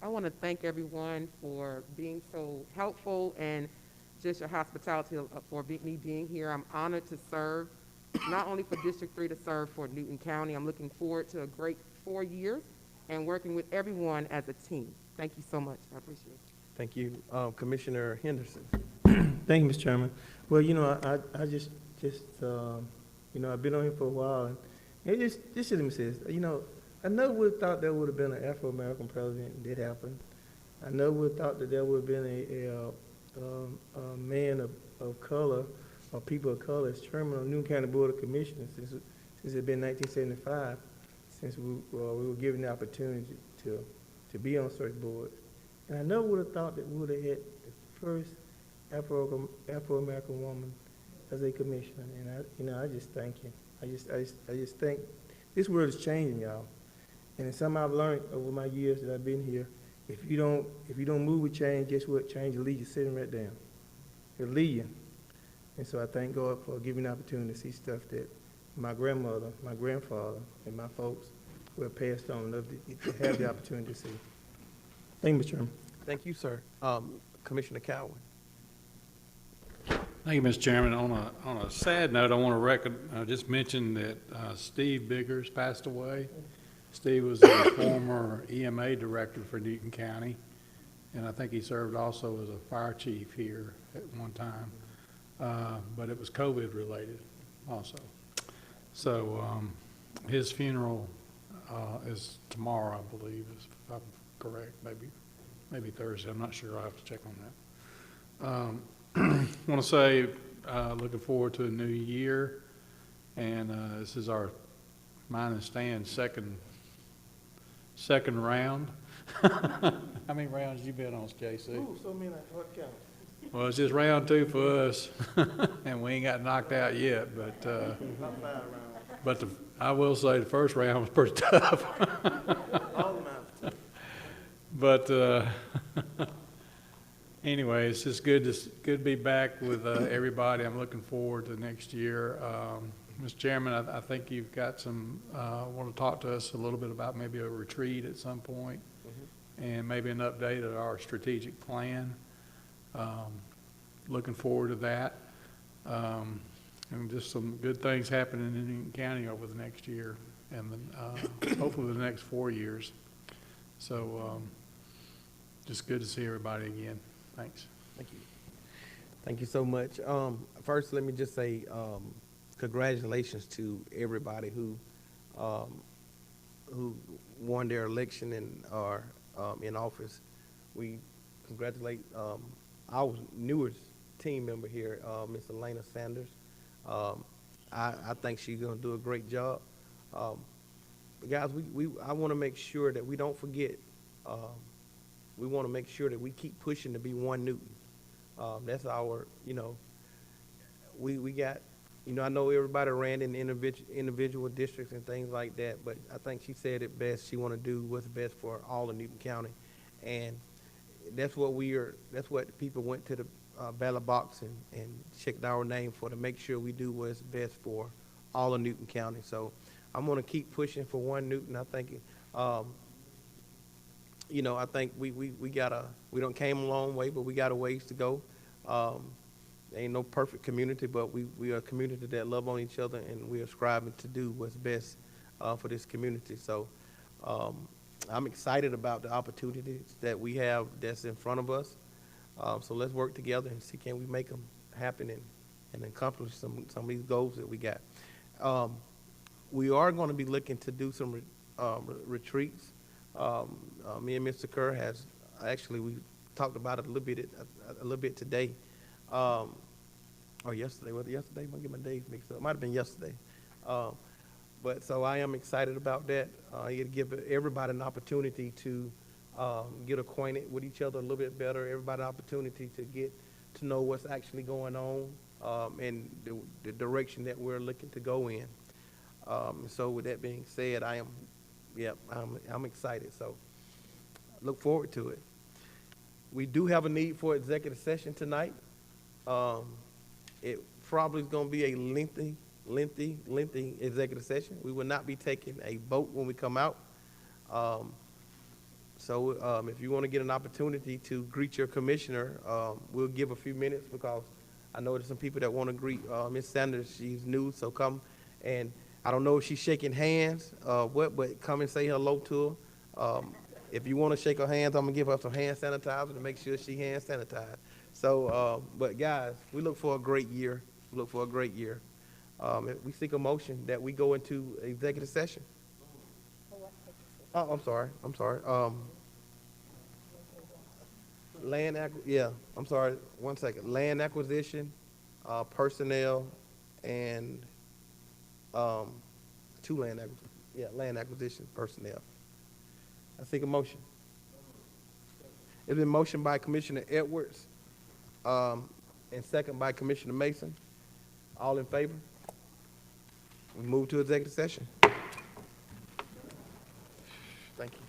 Speaker 11: I want to thank everyone for being so helpful and just your hospitality for me being here. I'm honored to serve, not only for District 3, to serve for Newton County. I'm looking forward to a great 4 years and working with everyone as a team. Thank you so much. I appreciate it.
Speaker 4: Thank you. Commissioner Henderson.
Speaker 8: Thank you, Mr. Chairman. Well, you know, I just you know, I've been on here for a while, and it just let me say this. You know, I never would have thought there would have been an Afro-American president. It did happen. I never would have thought that there would have been a man of color or people of color as chairman of Newton County Board of Commissioners since it had been 1975, since we were given the opportunity to be on such boards. And I never would have thought that we would have had the first Afro-American woman as a commissioner. And I just thank you. I just think this world is changing, y'all. And it's something I've learned over my years that I've been here. If you don't move with change, guess what? Change will lead you sitting right down. It'll lead you. And so I thank God for giving me the opportunity to see stuff that my grandmother, my grandfather, and my folks who have passed on love to have the opportunity to see. Thank you, Mr. Chairman.
Speaker 4: Thank you, sir. Commissioner Cowan.
Speaker 14: Thank you, Mr. Chairman. On a sad note, I want to just mention that Steve Biggers passed away. Steve was a former EMA director for Newton County, and I think he served also as a fire chief here at one time, but it was COVID related also. So his funeral is tomorrow, I believe, if I'm correct, maybe Thursday. I'm not sure. I'll have to check on that. I want to say looking forward to a new year, and this is mine and Stan's second round. How many rounds you been on, JC?
Speaker 8: Ooh, so many, what count?
Speaker 14: Well, it's just round 2 for us, and we ain't got knocked out yet. But I will say the first round was pretty tough. But anyway, it's just good to be back with everybody. I'm looking forward to next year. Mr. Chairman, I think you've got some, want to talk to us a little bit about maybe a retreat at some point, and maybe an update of our strategic plan. Looking forward to that. And just some good things happening in Newton County over the next year, and then, hopefully the next 4 years. So just good to see everybody again. Thanks.
Speaker 4: Thank you. Thank you so much. First, let me just say congratulations to everybody who won their election and are in office. We congratulate our newest team member here, Ms. Elena Sanders. I think she's going to do a great job. Guys, I want to make sure that we don't forget. We want to make sure that we keep pushing to be one Newton. That's our, we got, I know everybody ran in individual districts and things like that, but I think she said it best. She want to do what's best for all of Newton County, and that's what that's what people went to the ballot box and checked our name for, to make sure we do what's best for all of Newton County. So I'm going to keep pushing for one Newton. I think, I think we don't came a long way, but we got a ways to go. Ain't no perfect community, but we are a community that love on each other, and we are striving to do what's best for this community. So I'm excited about the opportunities that we have that's in front of us. So let's work together and see, can we make them happen and accomplish some of these goals that we got. We are going to be looking to do some retreats. Me and Mr. Kerr we talked about it a little bit today, or yesterday. Was it yesterday? I'm gonna get my days mixed up. Might have been yesterday. But so I am excited about that. It'll give everybody an opportunity to get acquainted with each other a little bit better. Everybody an opportunity to get to know what's actually going on and the direction that we're looking to go in. So with that being said, I'm excited, so look forward to it. We do have a need for executive session tonight. It probably is gonna be a lengthy executive session. We will not be taking a vote when we come out. So if you want to get an opportunity to greet your commissioner, we'll give a few minutes because I know there's some people that want to greet Ms. Sanders. She's new, so come. And I don't know if she's shaking hands, but come and say hello to her. If you want to shake her hands, I'm going to give her some hand sanitizer to make sure she hand sanitized. So, but guys, we look for a great year. We look for a great year. We seek a motion that we go into executive session. Oh, I'm sorry. One second. Land acquisition, personnel, and, land acquisition, personnel. I seek a motion. It's been motioned by Commissioner Edwards, and second by Commissioner Mason. All in favor? We move to executive session. Thank you.